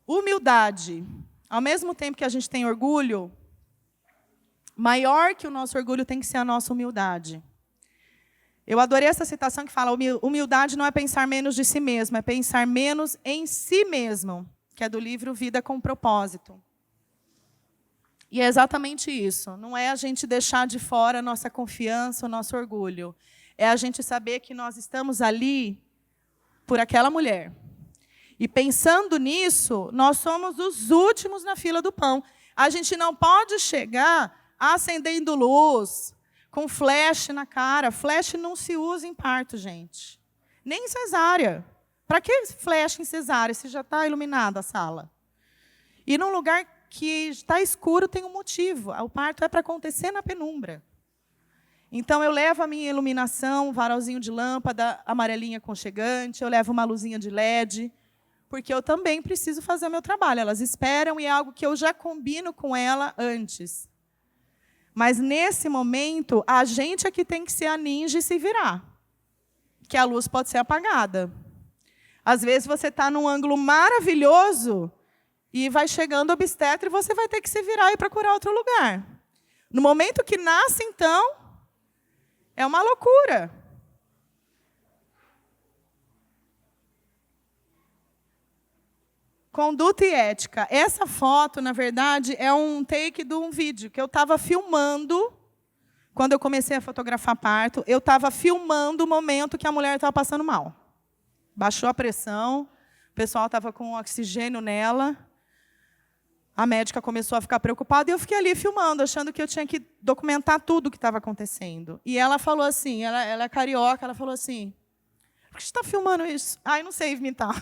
Humildade. Ao mesmo tempo que a gente tem orgulho, maior que o nosso orgulho tem que ser a nossa humildade. Eu adorei essa citação que fala, humildade não é pensar menos de si mesmo, é pensar menos em si mesmo, que é do livro Vida com Propósito. E é exatamente isso. Não é a gente deixar de fora a nossa confiança, o nosso orgulho. É a gente saber que nós estamos ali por aquela mulher. E pensando nisso, nós somos os últimos na fila do pão. A gente não pode chegar acendendo luz, com flash na cara. Flash não se usa em parto, gente. Nem em cesárea. Para que flecha em cesárea se já está iluminada a sala? E num lugar que está escuro tem um motivo. O parto é para acontecer na penumbra. Então, eu levo a minha iluminação, um varalzinho de lâmpada, amarelinha aconchegante, eu levo uma luzinha de LED, porque eu também preciso fazer o meu trabalho. Elas esperam e é algo que eu já combino com ela antes. Mas, nesse momento, a gente é que tem que ser a ninja e se virar. Que a luz pode ser apagada. Às vezes, você está num ângulo maravilhoso e vai chegando o obstetra e você vai ter que se virar e procurar outro lugar. No momento que nasce, então, é uma loucura. Conduta e ética. Essa foto, na verdade, é um take de um vídeo que eu estava filmando quando eu comecei a fotografar parto. Eu estava filmando o momento que a mulher estava passando mal. Baixou a pressão, o pessoal estava com oxigênio nela. A médica começou a ficar preocupada e eu fiquei ali filmando, achando que eu tinha que documentar tudo o que estava acontecendo. E ela falou assim, ela é carioca, ela falou assim, por que você está filmando isso? Ai, não sei imitar.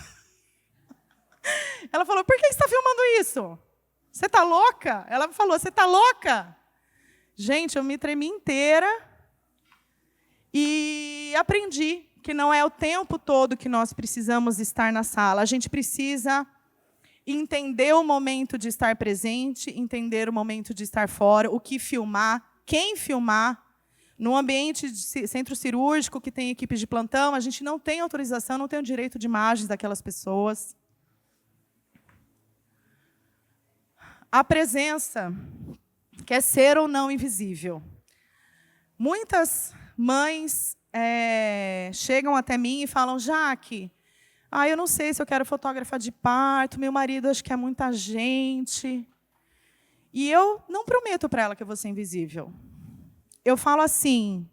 Ela falou, por que você está filmando isso? Você está louca? Ela falou, você está louca? Gente, eu me tremi inteira e aprendi que não é o tempo todo que nós precisamos estar na sala. A gente precisa entender o momento de estar presente, entender o momento de estar fora, o que filmar, quem filmar. No ambiente de centro cirúrgico, que tem equipe de plantão, a gente não tem autorização, não tem o direito de imagens daquelas pessoas. A presença quer ser ou não invisível. Muitas mães chegam até mim e falam, Jaque, eu não sei se eu quero fotógrafa de parto, meu marido acho que é muita gente. E eu não prometo para ela que eu vou ser invisível. Eu falo assim,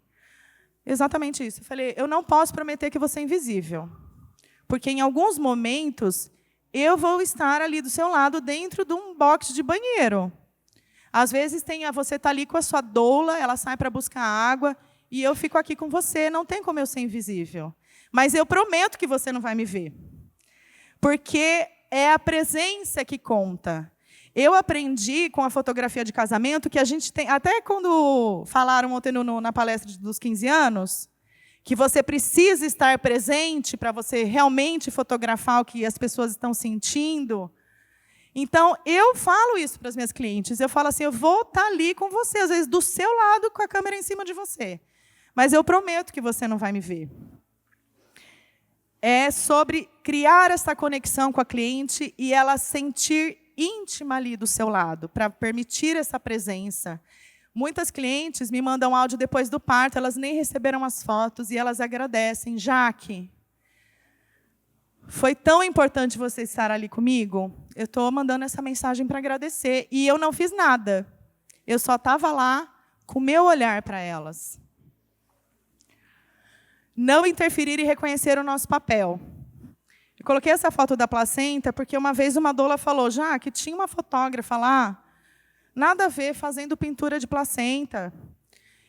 exatamente isso. Eu falei, eu não posso prometer que eu vou ser invisível. Porque em alguns momentos, eu vou estar ali do seu lado dentro de um box de banheiro. Às vezes você está ali com a sua doula, ela sai para buscar água, e eu fico aqui com você, não tem como eu ser invisível. Mas eu prometo que você não vai me ver. Porque é a presença que conta. Eu aprendi com a fotografia de casamento que a gente tem... Até quando falaram ontem na palestra dos 15 anos, que você precisa estar presente para você realmente fotografar o que as pessoas estão sentindo. Então, eu falo isso para as minhas clientes. Eu falo assim, eu vou estar ali com você, às vezes do seu lado, com a câmera em cima de você. Mas eu prometo que você não vai me ver. É sobre criar essa conexão com a cliente e ela sentir íntima ali do seu lado, para permitir essa presença. Muitas clientes me mandam áudio depois do parto, elas nem receberam as fotos e elas agradecem. Jaque, foi tão importante você estar ali comigo. Eu estou mandando essa mensagem para agradecer. E eu não fiz nada. Eu só estava lá com o meu olhar para elas. Não interferir e reconhecer o nosso papel. Eu coloquei essa foto da placenta porque uma vez uma doula falou, Jaque, tinha uma fotógrafa lá, nada a ver, fazendo pintura de placenta.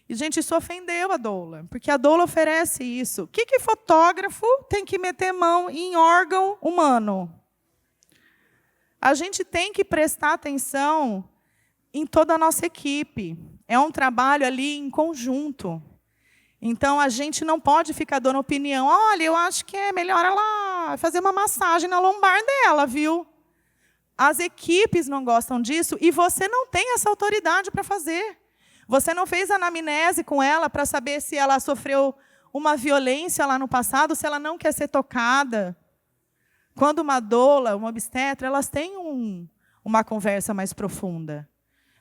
E, gente, isso ofendeu a doula, porque a doula oferece isso. O que fotógrafo tem que meter mão em órgão humano? A gente tem que prestar atenção em toda a nossa equipe. É um trabalho ali em conjunto. Então, a gente não pode ficar dando opinião. Olha, eu acho que é melhor ela fazer uma massagem na lombar dela, viu? As equipes não gostam disso e você não tem essa autoridade para fazer. Você não fez anamnese com ela para saber se ela sofreu uma violência lá no passado, se ela não quer ser tocada. Quando uma doula, uma obstetra, elas têm uma conversa mais profunda.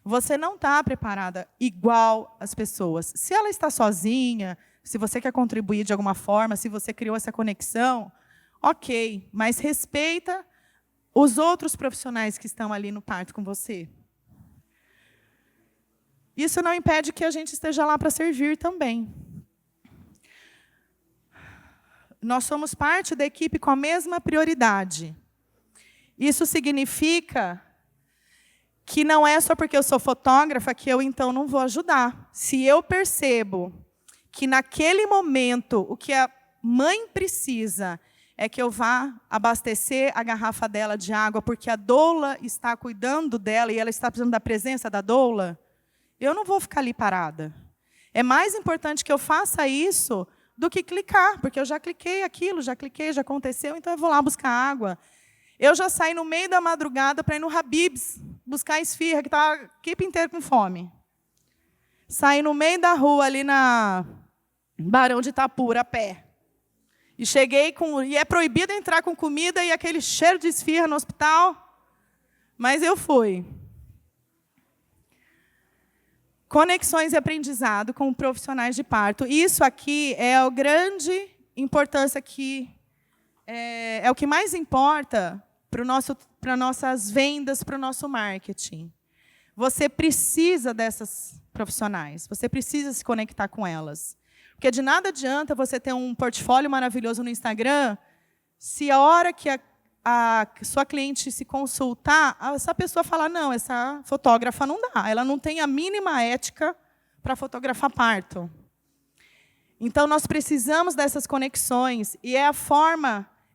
Você não está preparada igual as pessoas. Se ela está sozinha, se você quer contribuir de alguma forma, se você criou essa conexão, ok, mas respeita os outros profissionais que estão ali no parto com você. Isso não impede que a gente esteja lá para servir também. Nós somos parte da equipe com a mesma prioridade. Isso significa que não é só porque eu sou fotógrafa que eu, então, não vou ajudar. Se eu percebo que, naquele momento, o que a mãe precisa é que eu vá abastecer a garrafa dela de água, porque a doula está cuidando dela e ela está precisando da presença da doula, eu não vou ficar ali parada. É mais importante que eu faça isso do que clicar, porque eu já cliquei aquilo, já aconteceu, então eu vou lá buscar água. Eu já saí no meio da madrugada para ir no Habib's buscar esfirra, que estava a equipe inteira com fome. Saí no meio da rua, ali na Barão de Itapura, a pé. E cheguei com... E é proibido entrar com comida e aquele cheiro de esfirra no hospital. Mas eu fui. Conexões e aprendizado com profissionais de parto. Isso aqui é a grande importância que... É o que mais importa para nossas vendas, para o nosso marketing. Você precisa dessas profissionais. Você precisa se conectar com elas. Porque de nada adianta você ter um portfólio maravilhoso no Instagram, se a hora que a sua cliente se consultar, essa pessoa falar, não, essa fotógrafa não dá, ela não tem a mínima ética para fotografar parto. Então, nós precisamos dessas conexões, e é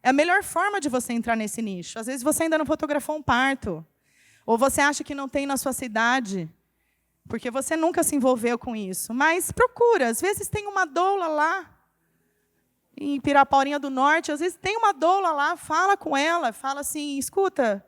a melhor forma de você entrar nesse nicho. Às vezes, você ainda não fotografou um parto, ou você acha que não tem na sua cidade, porque você nunca se envolveu com isso. Mas procura. Às vezes tem uma doula lá, em Pirapaurinha do Norte, às vezes tem uma doula lá, fala com ela, fala assim, escuta,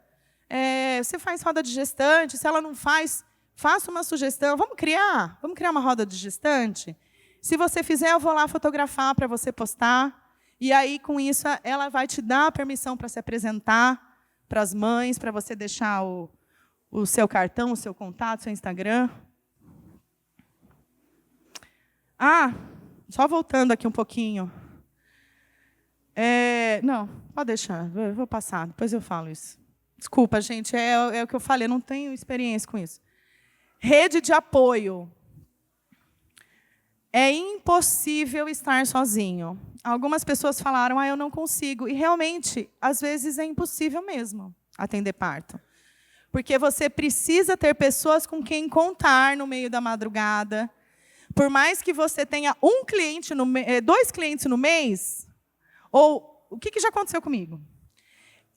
você faz roda de gestante, se ela não faz, faça uma sugestão, vamos criar uma roda de gestante? Se você fizer, eu vou lá fotografar para você postar, e aí, com isso, ela vai te dar a permissão para se apresentar para as mães, para você deixar o seu cartão, o seu contato, o seu Instagram. Só voltando aqui um pouquinho. Não, pode deixar, eu vou passar, depois eu falo isso. Desculpa, gente, é o que eu falei, eu não tenho experiência com isso. Rede de apoio. É impossível estar sozinho. Algumas pessoas falaram, eu não consigo. E, realmente, às vezes, é impossível mesmo atender parto. Porque você precisa ter pessoas com quem contar no meio da madrugada. Por mais que você tenha dois clientes no mês, ou o que já aconteceu comigo?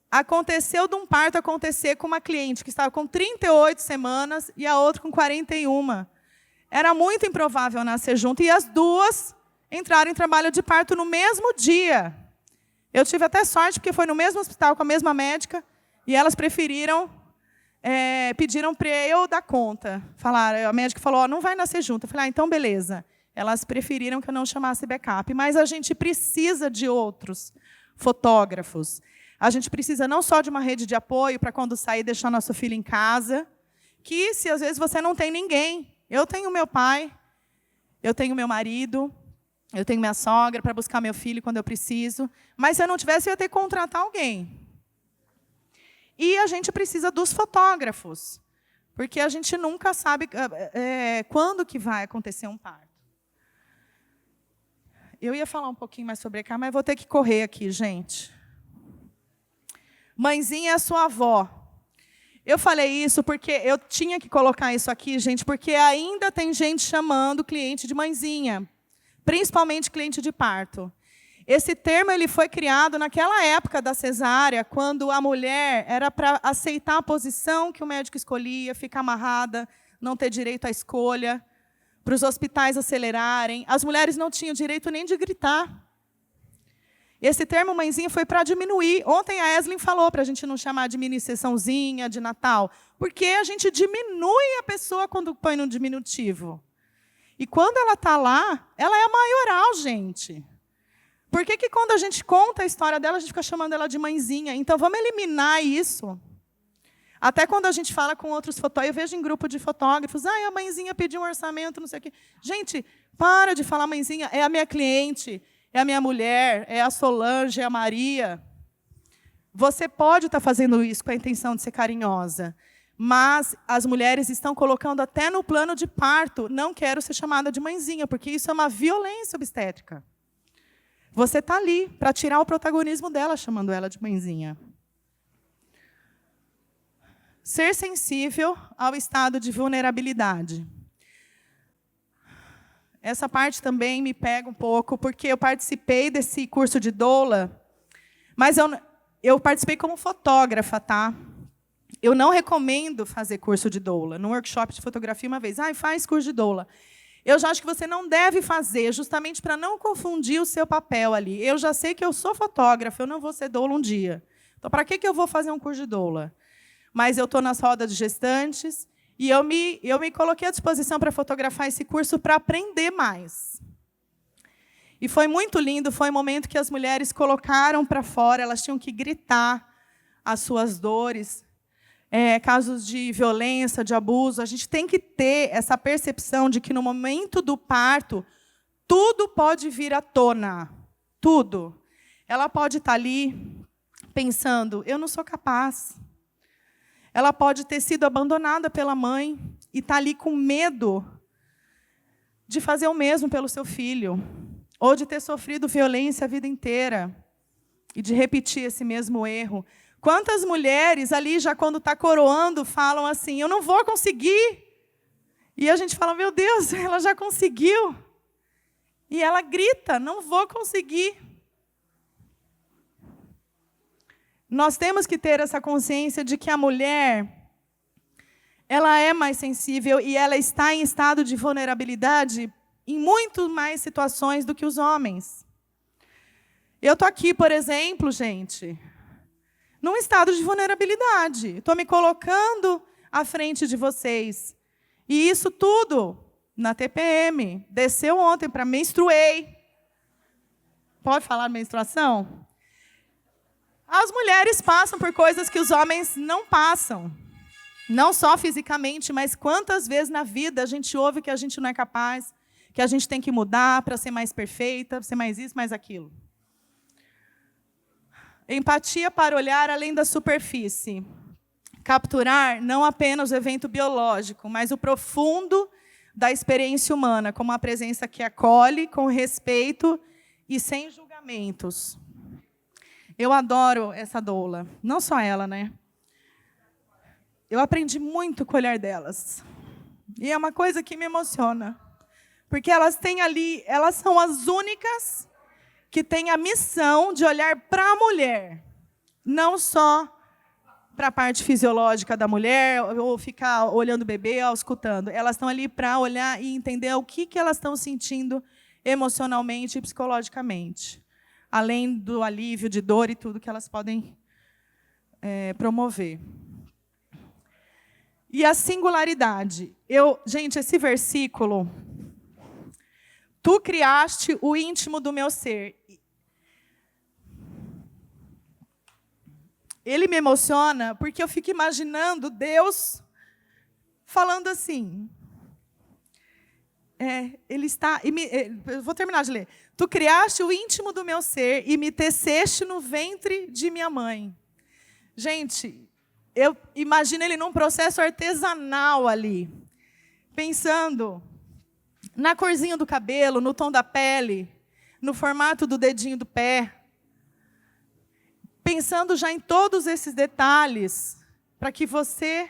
Aconteceu de um parto acontecer com uma cliente que estava com 38 semanas e a outra com 41. Era muito improvável nascer junto, e as duas entraram em trabalho de parto no mesmo dia. Eu tive até sorte, porque foi no mesmo hospital, com a mesma médica, e elas pediram para eu dar conta. A médica falou, não vai nascer junto. Eu falei, então beleza. Elas preferiram que eu não chamasse backup, mas a gente precisa de outros fotógrafos. A gente precisa não só de uma rede de apoio para quando sair deixar nosso filho em casa, que se às vezes você não tem ninguém. Eu tenho meu pai, eu tenho meu marido, eu tenho minha sogra para buscar meu filho quando eu preciso, mas se eu não tivesse, eu ia ter que contratar alguém. E a gente precisa dos fotógrafos, porque a gente nunca sabe quando que vai acontecer um parto. Eu ia falar um pouquinho mais sobre cá, mas vou ter que correr aqui, gente. Mãezinha é a sua avó. Eu falei isso porque eu tinha que colocar isso aqui, gente, porque ainda tem gente chamando cliente de mãezinha, principalmente cliente de parto. Esse termo ele foi criado naquela época da cesárea, quando a mulher era para aceitar a posição que o médico escolhia, ficar amarrada, não ter direito à escolha, para os hospitais acelerarem. As mulheres não tinham direito nem de gritar. Esse termo mãezinha foi para diminuir. Ontem a Eslin falou para a gente não chamar de mini sessãozinha, de Natal, porque a gente diminui a pessoa quando põe no diminutivo. E quando ela está lá, ela é a maioral, gente. Por que quando a gente conta a história dela, a gente fica chamando ela de mãezinha? Então, vamos eliminar isso. Até quando a gente fala com outros fotógrafos, eu vejo em grupo de fotógrafos, a mãezinha pediu um orçamento, não sei o quê. Gente, para de falar mãezinha, é a minha cliente, é a minha mulher, é a Solange, é a Maria. Você pode estar fazendo isso com a intenção de ser carinhosa, mas as mulheres estão colocando até no plano de parto, não quero ser chamada de mãezinha, porque isso é uma violência obstétrica. Você está ali para tirar o protagonismo dela, chamando ela de mãezinha. Ser sensível ao estado de vulnerabilidade. Essa parte também me pega um pouco, porque eu participei desse curso de doula, mas eu participei como fotógrafa, tá? Eu não recomendo fazer curso de doula. No workshop de fotografia, uma vez, faz curso de doula. Eu já acho que você não deve fazer, justamente para não confundir o seu papel ali. Eu já sei que eu sou fotógrafa, eu não vou ser doula um dia. Então, para que eu vou fazer um curso de doula? Mas eu estou nas rodas de gestantes, e eu me coloquei à disposição para fotografar esse curso para aprender mais. E foi muito lindo, foi um momento que as mulheres colocaram para fora, elas tinham que gritar as suas dores, casos de violência, de abuso. A gente tem que ter essa percepção de que, no momento do parto, tudo pode vir à tona. Tudo. Ela pode estar ali pensando, eu não sou capaz. Ela pode ter sido abandonada pela mãe e estar ali com medo de fazer o mesmo pelo seu filho, ou de ter sofrido violência a vida inteira e de repetir esse mesmo erro. Quantas mulheres ali, já quando está coroando, falam assim, eu não vou conseguir. E a gente fala, meu Deus, ela já conseguiu. E ela grita, não vou conseguir. Nós temos que ter essa consciência de que a mulher, ela é mais sensível e ela está em estado de vulnerabilidade em muito mais situações do que os homens. Eu estou aqui, por exemplo, gente, num estado de vulnerabilidade. Estou me colocando à frente de vocês. E isso tudo na TPM. Desceu ontem para menstruei. Pode falar menstruação? As mulheres passam por coisas que os homens não passam. Não só fisicamente, mas quantas vezes na vida a gente ouve que a gente não é capaz, que a gente tem que mudar para ser mais perfeita, ser mais isso, mais aquilo. Empatia para olhar além da superfície. Capturar não apenas o evento biológico, mas o profundo da experiência humana, como uma presença que acolhe, com respeito e sem julgamentos. Eu adoro essa doula. Não só ela, né? Eu aprendi muito com o olhar delas. E é uma coisa que me emociona. Porque elas têm ali, elas são as únicas que têm a missão de olhar para a mulher. Não só para a parte fisiológica da mulher, ou ficar olhando o bebê, ou escutando. Elas estão ali para olhar e entender o que elas estão sentindo emocionalmente e psicologicamente. Além do alívio de dor e tudo que elas podem promover. E a singularidade. Gente, esse versículo, tu criaste o íntimo do meu ser. Ele me emociona porque eu fico imaginando Deus falando assim. Ele está... eu vou terminar de ler. Tu criaste o íntimo do meu ser e me teceste no ventre de minha mãe. Gente, eu imagino ele num processo artesanal ali, pensando na corzinha do cabelo, no tom da pele, no formato do dedinho do pé, pensando já em todos esses detalhes, para que você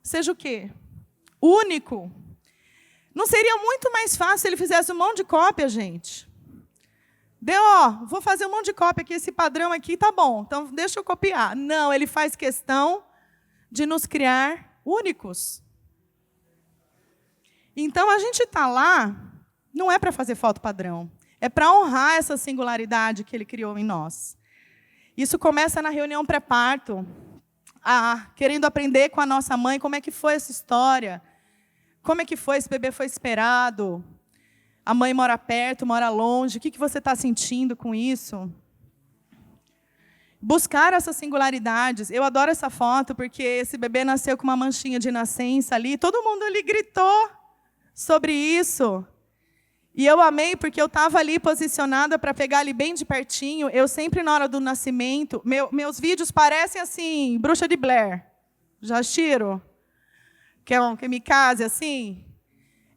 seja o quê? Único. Não seria muito mais fácil se ele fizesse um monte de cópia, gente? Vou fazer um monte de cópia aqui, esse padrão aqui, tá bom, então deixa eu copiar. Não, ele faz questão de nos criar únicos. Então, a gente está lá, não é para fazer foto padrão, é para honrar essa singularidade que ele criou em nós. Isso começa na reunião pré-parto, querendo aprender com a nossa mãe como é que foi essa história, como é que foi, esse bebê foi esperado, a mãe mora perto, mora longe, o que você está sentindo com isso? Buscar essas singularidades. Eu adoro essa foto, porque esse bebê nasceu com uma manchinha de nascença ali, todo mundo ali gritou sobre isso. E eu amei, porque eu estava ali posicionada para pegar ali bem de pertinho. Eu sempre, na hora do nascimento, meus vídeos parecem assim, Bruxa de Blair. Já assistiram? Que é um kamikaze assim?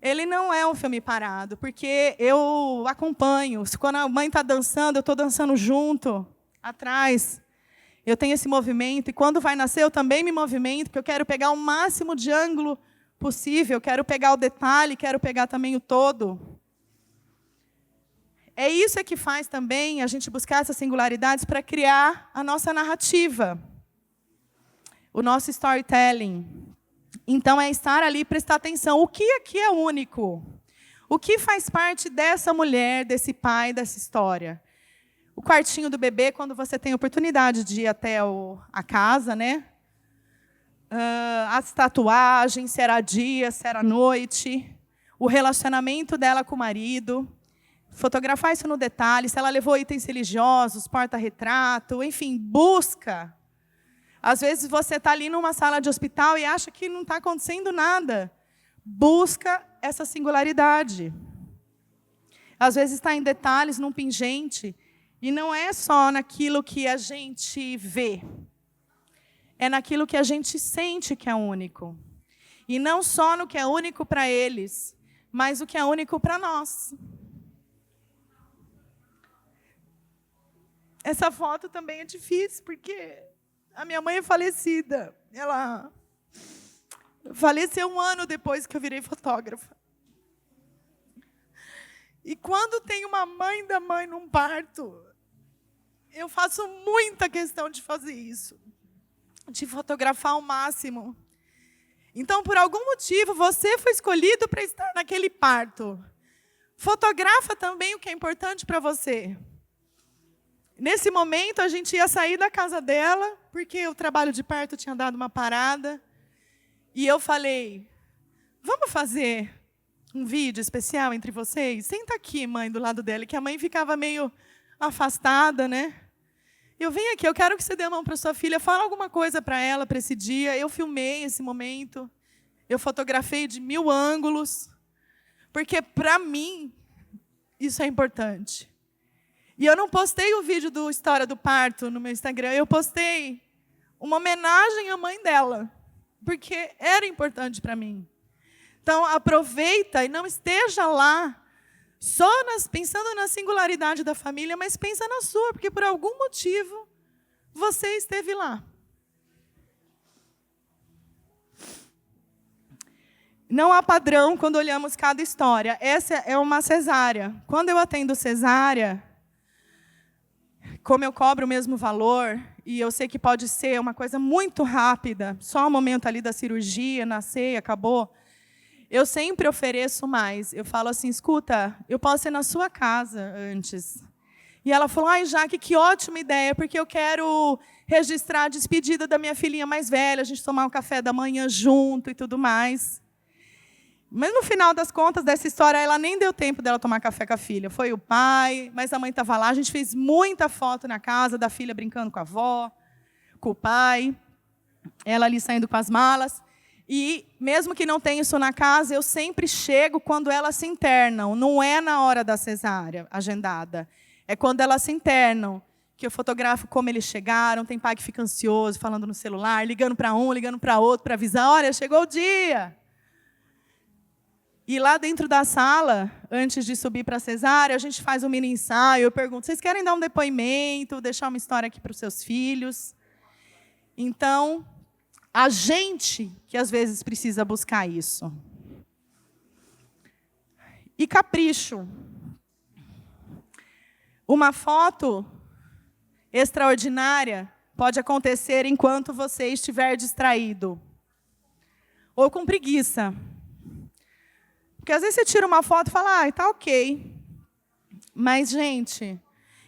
Ele não é um filme parado, porque eu acompanho. Quando a mãe está dançando, eu estou dançando junto, atrás. Eu tenho esse movimento, e quando vai nascer, eu também me movimento, porque eu quero pegar o máximo de ângulo possível, eu quero pegar o detalhe, quero pegar também o todo. É isso que faz também a gente buscar essas singularidades para criar a nossa narrativa, o nosso storytelling. Então, é estar ali e prestar atenção. O que aqui é único? O que faz parte dessa mulher, desse pai, dessa história? O quartinho do bebê, quando você tem oportunidade de ir até a casa, né? As tatuagens, se era dia, se era noite. O relacionamento dela com o marido. Fotografar isso no detalhe, se ela levou itens religiosos, porta-retrato, enfim, busca. Às vezes você está ali numa sala de hospital e acha que não está acontecendo nada. Busca essa singularidade. Às vezes está em detalhes, num pingente, e não é só naquilo que a gente vê. É naquilo que a gente sente que é único. E não só no que é único para eles, mas o que é único para nós. Essa foto também é difícil, porque a minha mãe é falecida. Ela faleceu 1 ano depois que eu virei fotógrafa. E quando tem uma mãe da mãe num parto, eu faço muita questão de fazer isso, de fotografar ao máximo. Então, por algum motivo, você foi escolhido para estar naquele parto. Fotografa também o que é importante para você. Nesse momento, a gente ia sair da casa dela, porque o trabalho de parto tinha dado uma parada. E eu falei, vamos fazer um vídeo especial entre vocês? Senta aqui, mãe, do lado dela, que a mãe ficava meio afastada, né? Eu venho aqui, eu quero que você dê a mão para sua filha, fala alguma coisa para ela, para esse dia. Eu filmei esse momento, eu fotografei de 1000 ângulos, porque, para mim, isso é importante. E eu não postei o vídeo do História do Parto no meu Instagram, eu postei uma homenagem à mãe dela, porque era importante para mim. Então, aproveita e não esteja lá só pensando na singularidade da família, mas pensa na sua, porque por algum motivo você esteve lá. Não há padrão quando olhamos cada história. Essa é uma cesárea. Quando eu atendo cesárea, como eu cobro o mesmo valor, e eu sei que pode ser uma coisa muito rápida, só o momento ali da cirurgia, nascer, acabou, eu sempre ofereço mais. Eu falo assim, escuta, eu posso ir na sua casa antes. E ela falou, ai, Jaque, que ótima ideia, porque eu quero registrar a despedida da minha filhinha mais velha, a gente tomar um café da manhã junto e tudo mais. Mas, no final das contas dessa história, ela nem deu tempo dela tomar café com a filha. Foi o pai, mas a mãe estava lá. A gente fez muita foto na casa da filha brincando com a avó, com o pai, ela ali saindo com as malas. E, mesmo que não tenha isso na casa, eu sempre chego quando elas se internam. Não é na hora da cesárea agendada. É quando elas se internam, que eu fotografo como eles chegaram. Tem pai que fica ansioso, falando no celular, ligando para um, ligando para outro, para avisar, olha, chegou o dia. E lá dentro da sala, antes de subir para a cesárea, a gente faz um mini ensaio. Eu pergunto, vocês querem dar um depoimento, deixar uma história aqui para os seus filhos? Então, a gente que às vezes precisa buscar isso. E capricho. Uma foto extraordinária pode acontecer enquanto você estiver distraído. Ou com preguiça. Porque às vezes você tira uma foto e fala, tá ok. Mas, gente,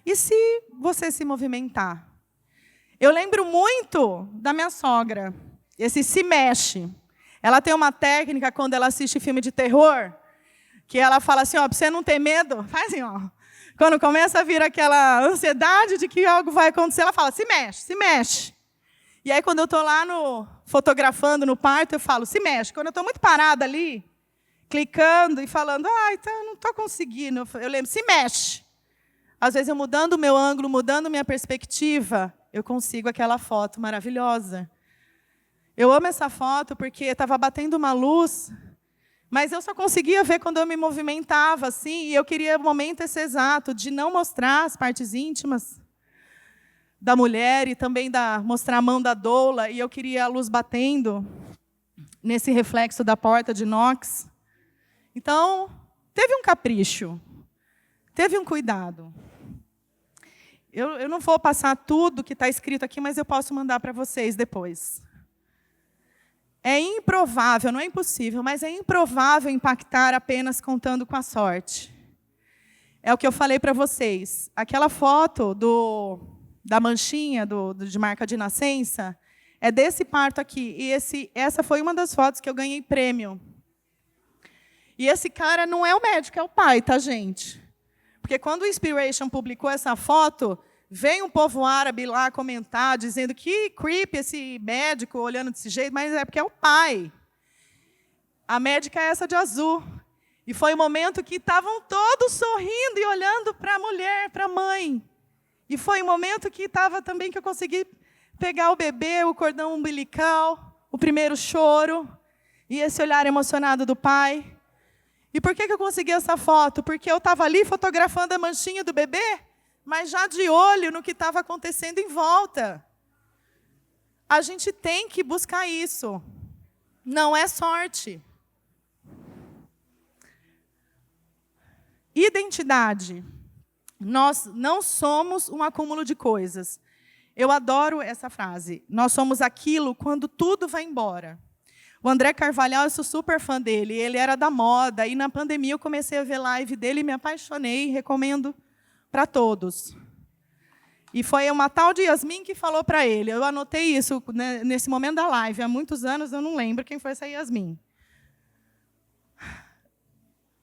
e se você se movimentar? Eu lembro muito da minha sogra, esse se mexe. Ela tem uma técnica quando ela assiste filme de terror, que ela fala assim, para você não ter medo, faz assim, ó. Quando começa a vir aquela ansiedade de que algo vai acontecer, ela fala, se mexe, se mexe. E aí, quando eu estou lá fotografando no parto, eu falo, se mexe. Quando eu estou muito parada ali, clicando e falando, então não estou conseguindo. Eu lembro, se mexe. Às vezes, eu mudando o meu ângulo, mudando minha perspectiva, eu consigo aquela foto maravilhosa. Eu amo essa foto porque estava batendo uma luz, mas eu só conseguia ver quando eu me movimentava assim, e eu queria o momento esse exato de não mostrar as partes íntimas da mulher e também mostrar a mão da doula, e eu queria a luz batendo nesse reflexo da porta de inox. Então, teve um capricho. teve um cuidado. Eu não vou passar tudo que está escrito aqui, mas eu posso mandar para vocês depois. É improvável, não é impossível, mas é improvável impactar apenas contando com a sorte. É o que eu falei para vocês. Aquela foto da manchinha de marca de nascença é desse parto aqui. E essa foi uma das fotos que eu ganhei prêmio. E esse cara não é o médico, é o pai, tá, gente? Porque quando o Inspiration publicou essa foto, veio um povo árabe lá comentar, dizendo que creepy esse médico olhando desse jeito, mas é porque é o pai. A médica é essa de azul. E foi um momento que estavam todos sorrindo e olhando para a mulher, para a mãe. E foi um momento que estava também que eu consegui pegar o bebê, o cordão umbilical, o primeiro choro, e esse olhar emocionado do pai. E por que eu consegui essa foto? Porque eu estava ali fotografando a manchinha do bebê, mas já de olho no que estava acontecendo em volta. A gente tem que buscar isso. Não é sorte. Identidade. Nós não somos um acúmulo de coisas. Eu adoro essa frase. Nós somos aquilo quando tudo vai embora. O André Carvalhal, eu sou super fã dele. Ele era da moda. E na pandemia eu comecei a ver live dele e me apaixonei. Recomendo para todos. E foi uma tal de Yasmin que falou para ele. Eu anotei isso nesse momento da live. Há muitos anos eu não lembro quem foi essa Yasmin.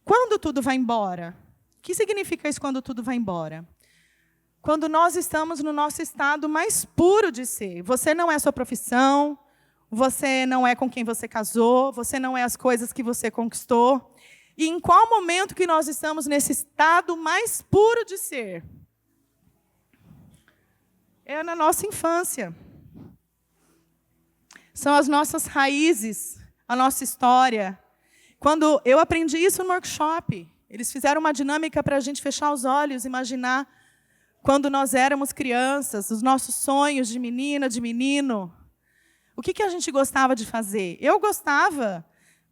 Quando tudo vai embora? O que significa isso quando tudo vai embora? Quando nós estamos no nosso estado mais puro de ser. Você não é a sua profissão. Você não é com quem você casou, você não é as coisas que você conquistou. E em qual momento que nós estamos nesse estado mais puro de ser? É na nossa infância. São as nossas raízes, a nossa história. Quando eu aprendi isso no workshop, eles fizeram uma dinâmica para a gente fechar os olhos, imaginar quando nós éramos crianças, os nossos sonhos de menina, de menino. O que a gente gostava de fazer? Eu gostava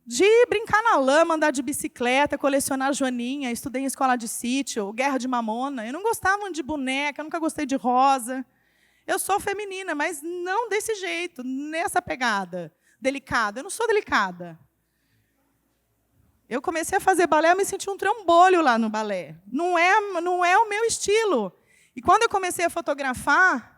de brincar na lama, andar de bicicleta, colecionar joaninha, estudei em escola de sítio, Guerra de Mamona. Eu não gostava de boneca, eu nunca gostei de rosa. Eu sou feminina, mas não desse jeito, nessa pegada delicada. Eu não sou delicada. Eu comecei a fazer balé, eu me senti um trambolho lá no balé. Não é o meu estilo. E quando eu comecei a fotografar,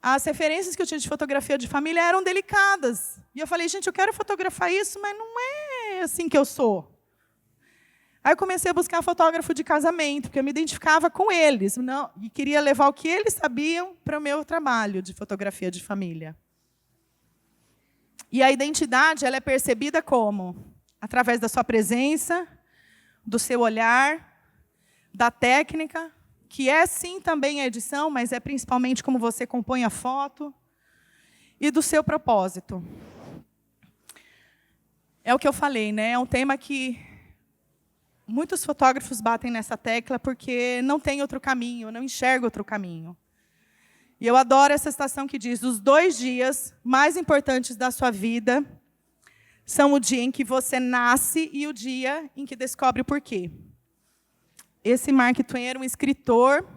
as referências que eu tinha de fotografia de família eram delicadas. E eu falei, gente, eu quero fotografar isso, mas não é assim que eu sou. Aí eu comecei a buscar fotógrafo de casamento, porque eu me identificava com eles. E queria levar o que eles sabiam para o meu trabalho de fotografia de família. E a identidade ela é percebida como? Através da sua presença, do seu olhar, da técnica, que é, sim, também a edição, mas é principalmente como você compõe a foto, e do seu propósito. É o que eu falei, né? É um tema que muitos fotógrafos batem nessa tecla porque não tem outro caminho, não enxerga outro caminho. E eu adoro essa citação que diz, os 2 dias mais importantes da sua vida são o dia em que você nasce e o dia em que descobre o porquê. Esse Mark Twain era um escritor,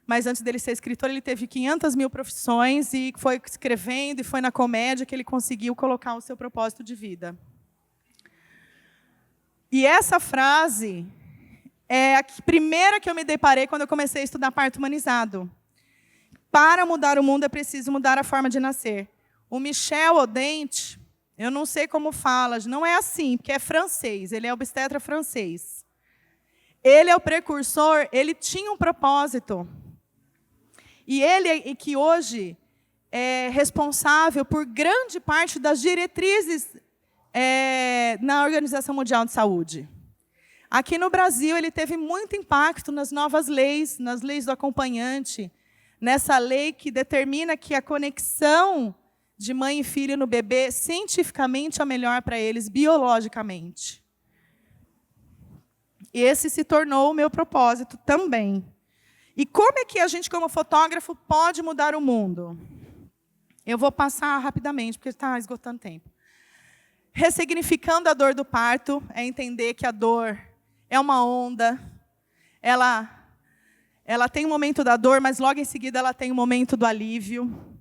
mas antes dele ser escritor, ele teve 500 mil profissões e foi escrevendo e foi na comédia que ele conseguiu colocar o seu propósito de vida. E essa frase é a primeira que eu me deparei quando eu comecei a estudar parto humanizado. Para mudar o mundo é preciso mudar a forma de nascer. O Michel Odent, eu não sei como fala, não é assim, porque é francês, ele é obstetra francês. Ele é o precursor, ele tinha um propósito. E ele que hoje é responsável por grande parte das diretrizes na Organização Mundial de Saúde. Aqui no Brasil, ele teve muito impacto nas novas leis, nas leis do acompanhante, nessa lei que determina que a conexão de mãe e filho no bebê, cientificamente, é melhor para eles, biologicamente. Esse se tornou o meu propósito também. E como é que a gente, como fotógrafo, pode mudar o mundo? Eu vou passar rapidamente, porque está esgotando tempo. Ressignificando a dor do parto é entender que a dor é uma onda, ela tem um momento da dor, mas logo em seguida ela tem um momento do alívio.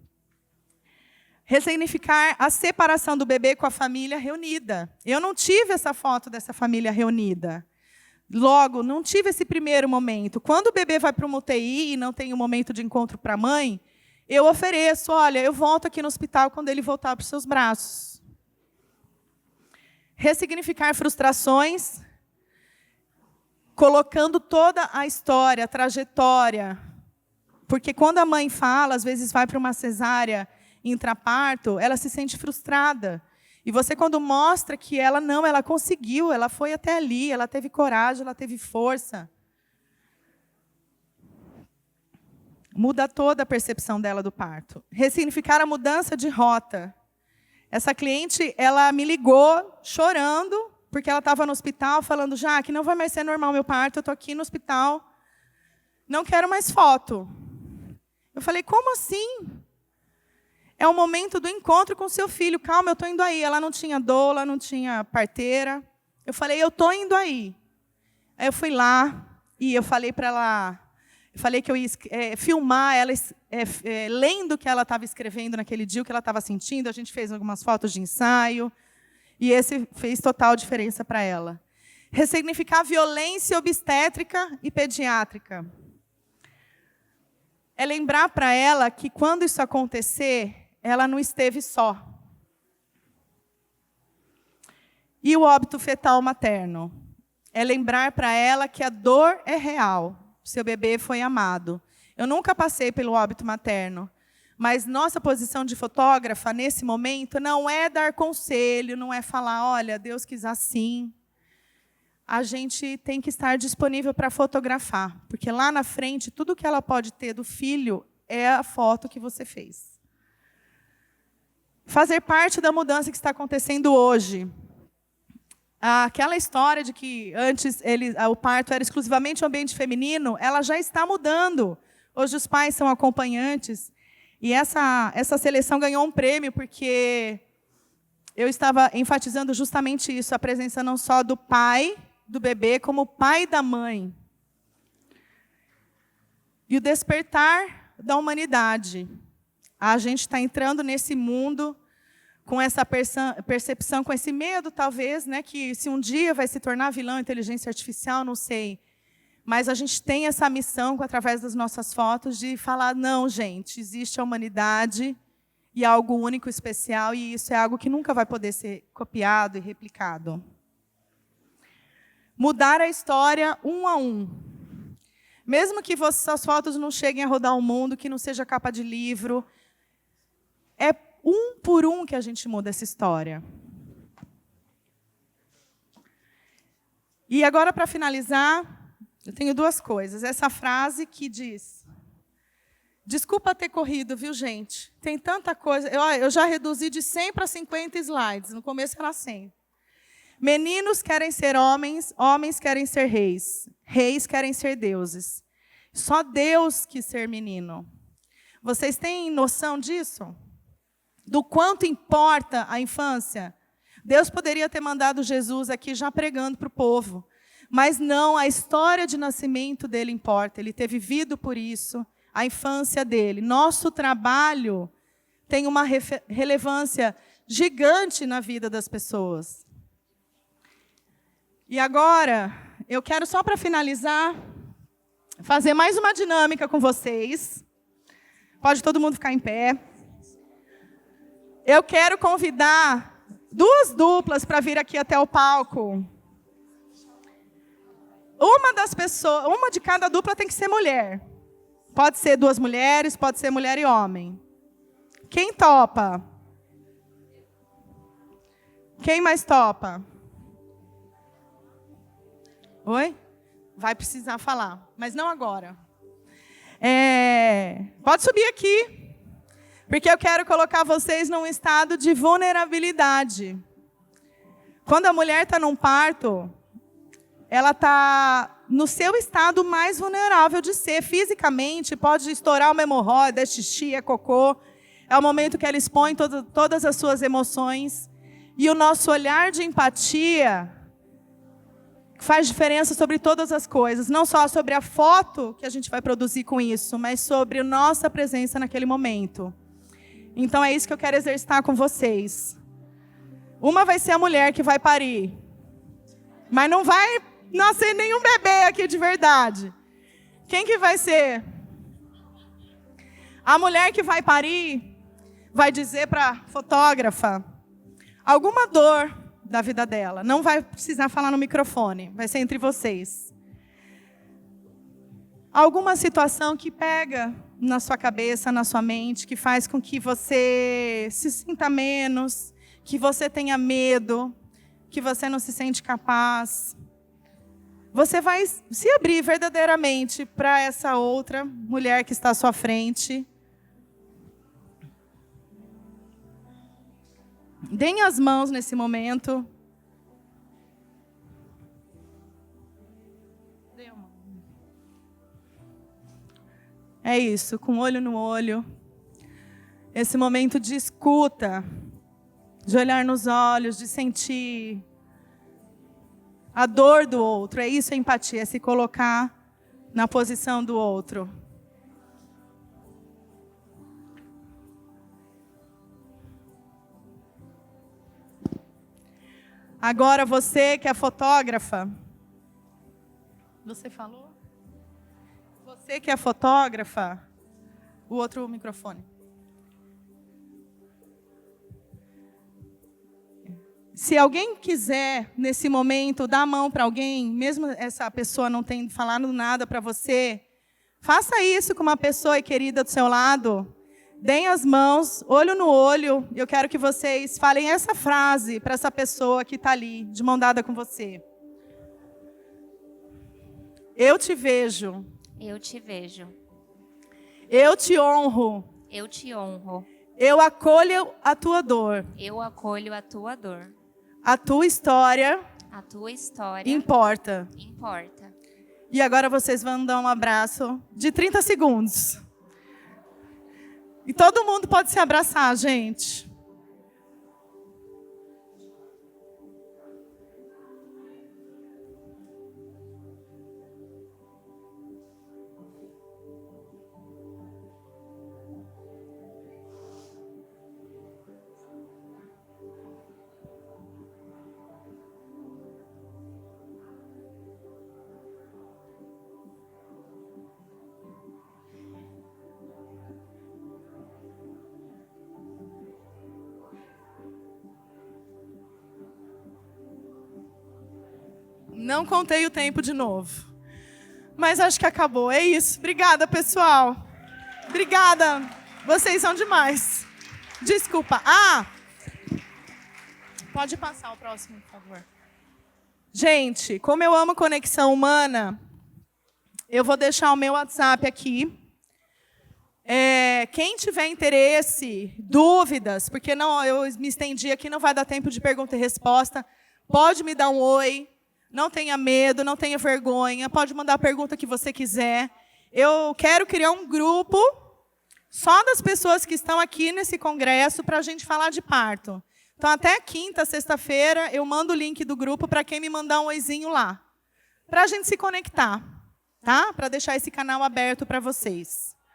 Ressignificar a separação do bebê com a família reunida. Eu não tive essa foto dessa família reunida. Logo, não tive esse primeiro momento. Quando o bebê vai para uma UTI e não tem um momento de encontro para a mãe, eu ofereço, olha, eu volto aqui no hospital quando ele voltar para os seus braços. Ressignificar frustrações, colocando toda a história, a trajetória. Porque quando a mãe fala, às vezes vai para uma cesárea intraparto, ela se sente frustrada. E você, quando mostra que ela conseguiu, ela foi até ali, ela teve coragem, ela teve força. Muda toda a percepção dela do parto. Ressignificar a mudança de rota. Essa cliente, ela me ligou chorando, porque ela estava no hospital, falando, Jaque, não vai mais ser normal meu parto, eu estou aqui no hospital, não quero mais foto. Eu falei, como assim? É o momento do encontro com seu filho. Calma, eu estou indo aí. Ela não tinha doula, não tinha parteira. Eu falei, eu estou indo aí. Aí eu fui lá e eu falei para ela, eu falei que eu ia filmar ela lendo o que ela estava escrevendo naquele dia, o que ela estava sentindo. A gente fez algumas fotos de ensaio. E esse fez total diferença para ela. Ressignificar violência obstétrica e pediátrica. É lembrar para ela que quando isso acontecer, ela não esteve só. E o óbito fetal materno. É lembrar para ela que a dor é real. Seu bebê foi amado. Eu nunca passei pelo óbito materno. Mas nossa posição de fotógrafa, nesse momento, não é dar conselho, não é falar, olha, Deus quis assim. A gente tem que estar disponível para fotografar. Porque lá na frente, tudo que ela pode ter do filho é a foto que você fez. Fazer parte da mudança que está acontecendo hoje. Aquela história de que antes o parto era exclusivamente um ambiente feminino, ela já está mudando. Hoje os pais são acompanhantes. E essa seleção ganhou um prêmio porque eu estava enfatizando justamente isso, a presença não só do pai do bebê, como o pai da mãe. E o despertar da humanidade. A gente está entrando nesse mundo com essa percepção, com esse medo, talvez, né, que se um dia vai se tornar vilão inteligência artificial, não sei. Mas a gente tem essa missão, através das nossas fotos, de falar, não, gente, existe a humanidade e algo único, especial, e isso é algo que nunca vai poder ser copiado e replicado. Mudar a história um a um. Mesmo que suas fotos não cheguem a rodar o mundo, que não seja capa de livro, é um por um que a gente muda essa história. E agora, para finalizar, eu tenho duas coisas. Essa frase que diz, desculpa ter corrido, viu, gente? Tem tanta coisa. Eu já reduzi de 100 para 50 slides. No começo era 100. Meninos querem ser homens, homens querem ser reis. Reis querem ser deuses. Só Deus quis ser menino. Vocês têm noção disso? Do quanto importa a infância? Deus poderia ter mandado Jesus aqui já pregando para o povo. Mas não, a história de nascimento dele importa. Ele ter vivido por isso, a infância dele. Nosso trabalho tem uma relevância gigante na vida das pessoas. E agora, eu quero só para finalizar, fazer mais uma dinâmica com vocês. Pode todo mundo ficar em pé. Eu quero convidar duas duplas para vir aqui até o palco. Uma de cada dupla tem que ser mulher. Pode ser duas mulheres, pode ser mulher e homem. Quem topa? Quem mais topa? Oi? Vai precisar falar, mas não agora. Pode subir aqui, porque eu quero colocar vocês num estado de vulnerabilidade. Quando a mulher está num parto, ela está no seu estado mais vulnerável de ser. Fisicamente, pode estourar uma hemorroida, é xixi, é cocô. É o momento que ela expõe todas as suas emoções. E o nosso olhar de empatia que faz diferença sobre todas as coisas. Não só sobre a foto que a gente vai produzir com isso, mas sobre a nossa presença naquele momento. Então é isso que eu quero exercitar com vocês. Uma vai ser a mulher que vai parir. Mas não vai nascer nenhum bebê aqui de verdade. Quem que vai ser? A mulher que vai parir vai dizer para a fotógrafa alguma dor da vida dela. Não vai precisar falar no microfone, vai ser entre vocês. Alguma situação que pega na sua cabeça, na sua mente, que faz com que você se sinta menos, que você tenha medo, que você não se sente capaz. Você vai se abrir verdadeiramente para essa outra mulher que está à sua frente. Deem as mãos nesse momento. É isso, com olho no olho. Esse momento de escuta, de olhar nos olhos, de sentir a dor do outro. É isso a empatia, é se colocar na posição do outro. Agora você que é fotógrafa, você falou? Você que é fotógrafa, o outro microfone. Se alguém quiser, nesse momento, dar a mão para alguém, mesmo essa pessoa não tendo falado nada para você, faça isso com uma pessoa querida do seu lado. Deem as mãos, olho no olho. Eu quero que vocês falem essa frase para essa pessoa que está ali, de mão dada com você. Eu te vejo. Eu te vejo. Eu te honro. Eu te honro. Eu acolho a tua dor. Eu acolho a tua dor. A tua história. A tua história. Importa. Importa. E agora vocês vão dar um abraço de 30 segundos. E todo mundo pode se abraçar, gente. Não contei o tempo de novo. Mas acho que acabou. É isso. Obrigada, pessoal. Obrigada. Vocês são demais. Desculpa. Pode passar o próximo, por favor. Gente, como eu amo conexão humana, eu vou deixar o meu WhatsApp aqui. Quem tiver interesse, dúvidas, porque não, eu me estendi aqui, não vai dar tempo de pergunta e resposta, pode me dar um oi. Não tenha medo, não tenha vergonha. Pode mandar a pergunta que você quiser. Eu quero criar um grupo só das pessoas que estão aqui nesse congresso para a gente falar de parto. Então, até quinta, sexta-feira, eu mando o link do grupo para quem me mandar um oizinho lá. Para a gente se conectar, tá? Para deixar esse canal aberto para vocês.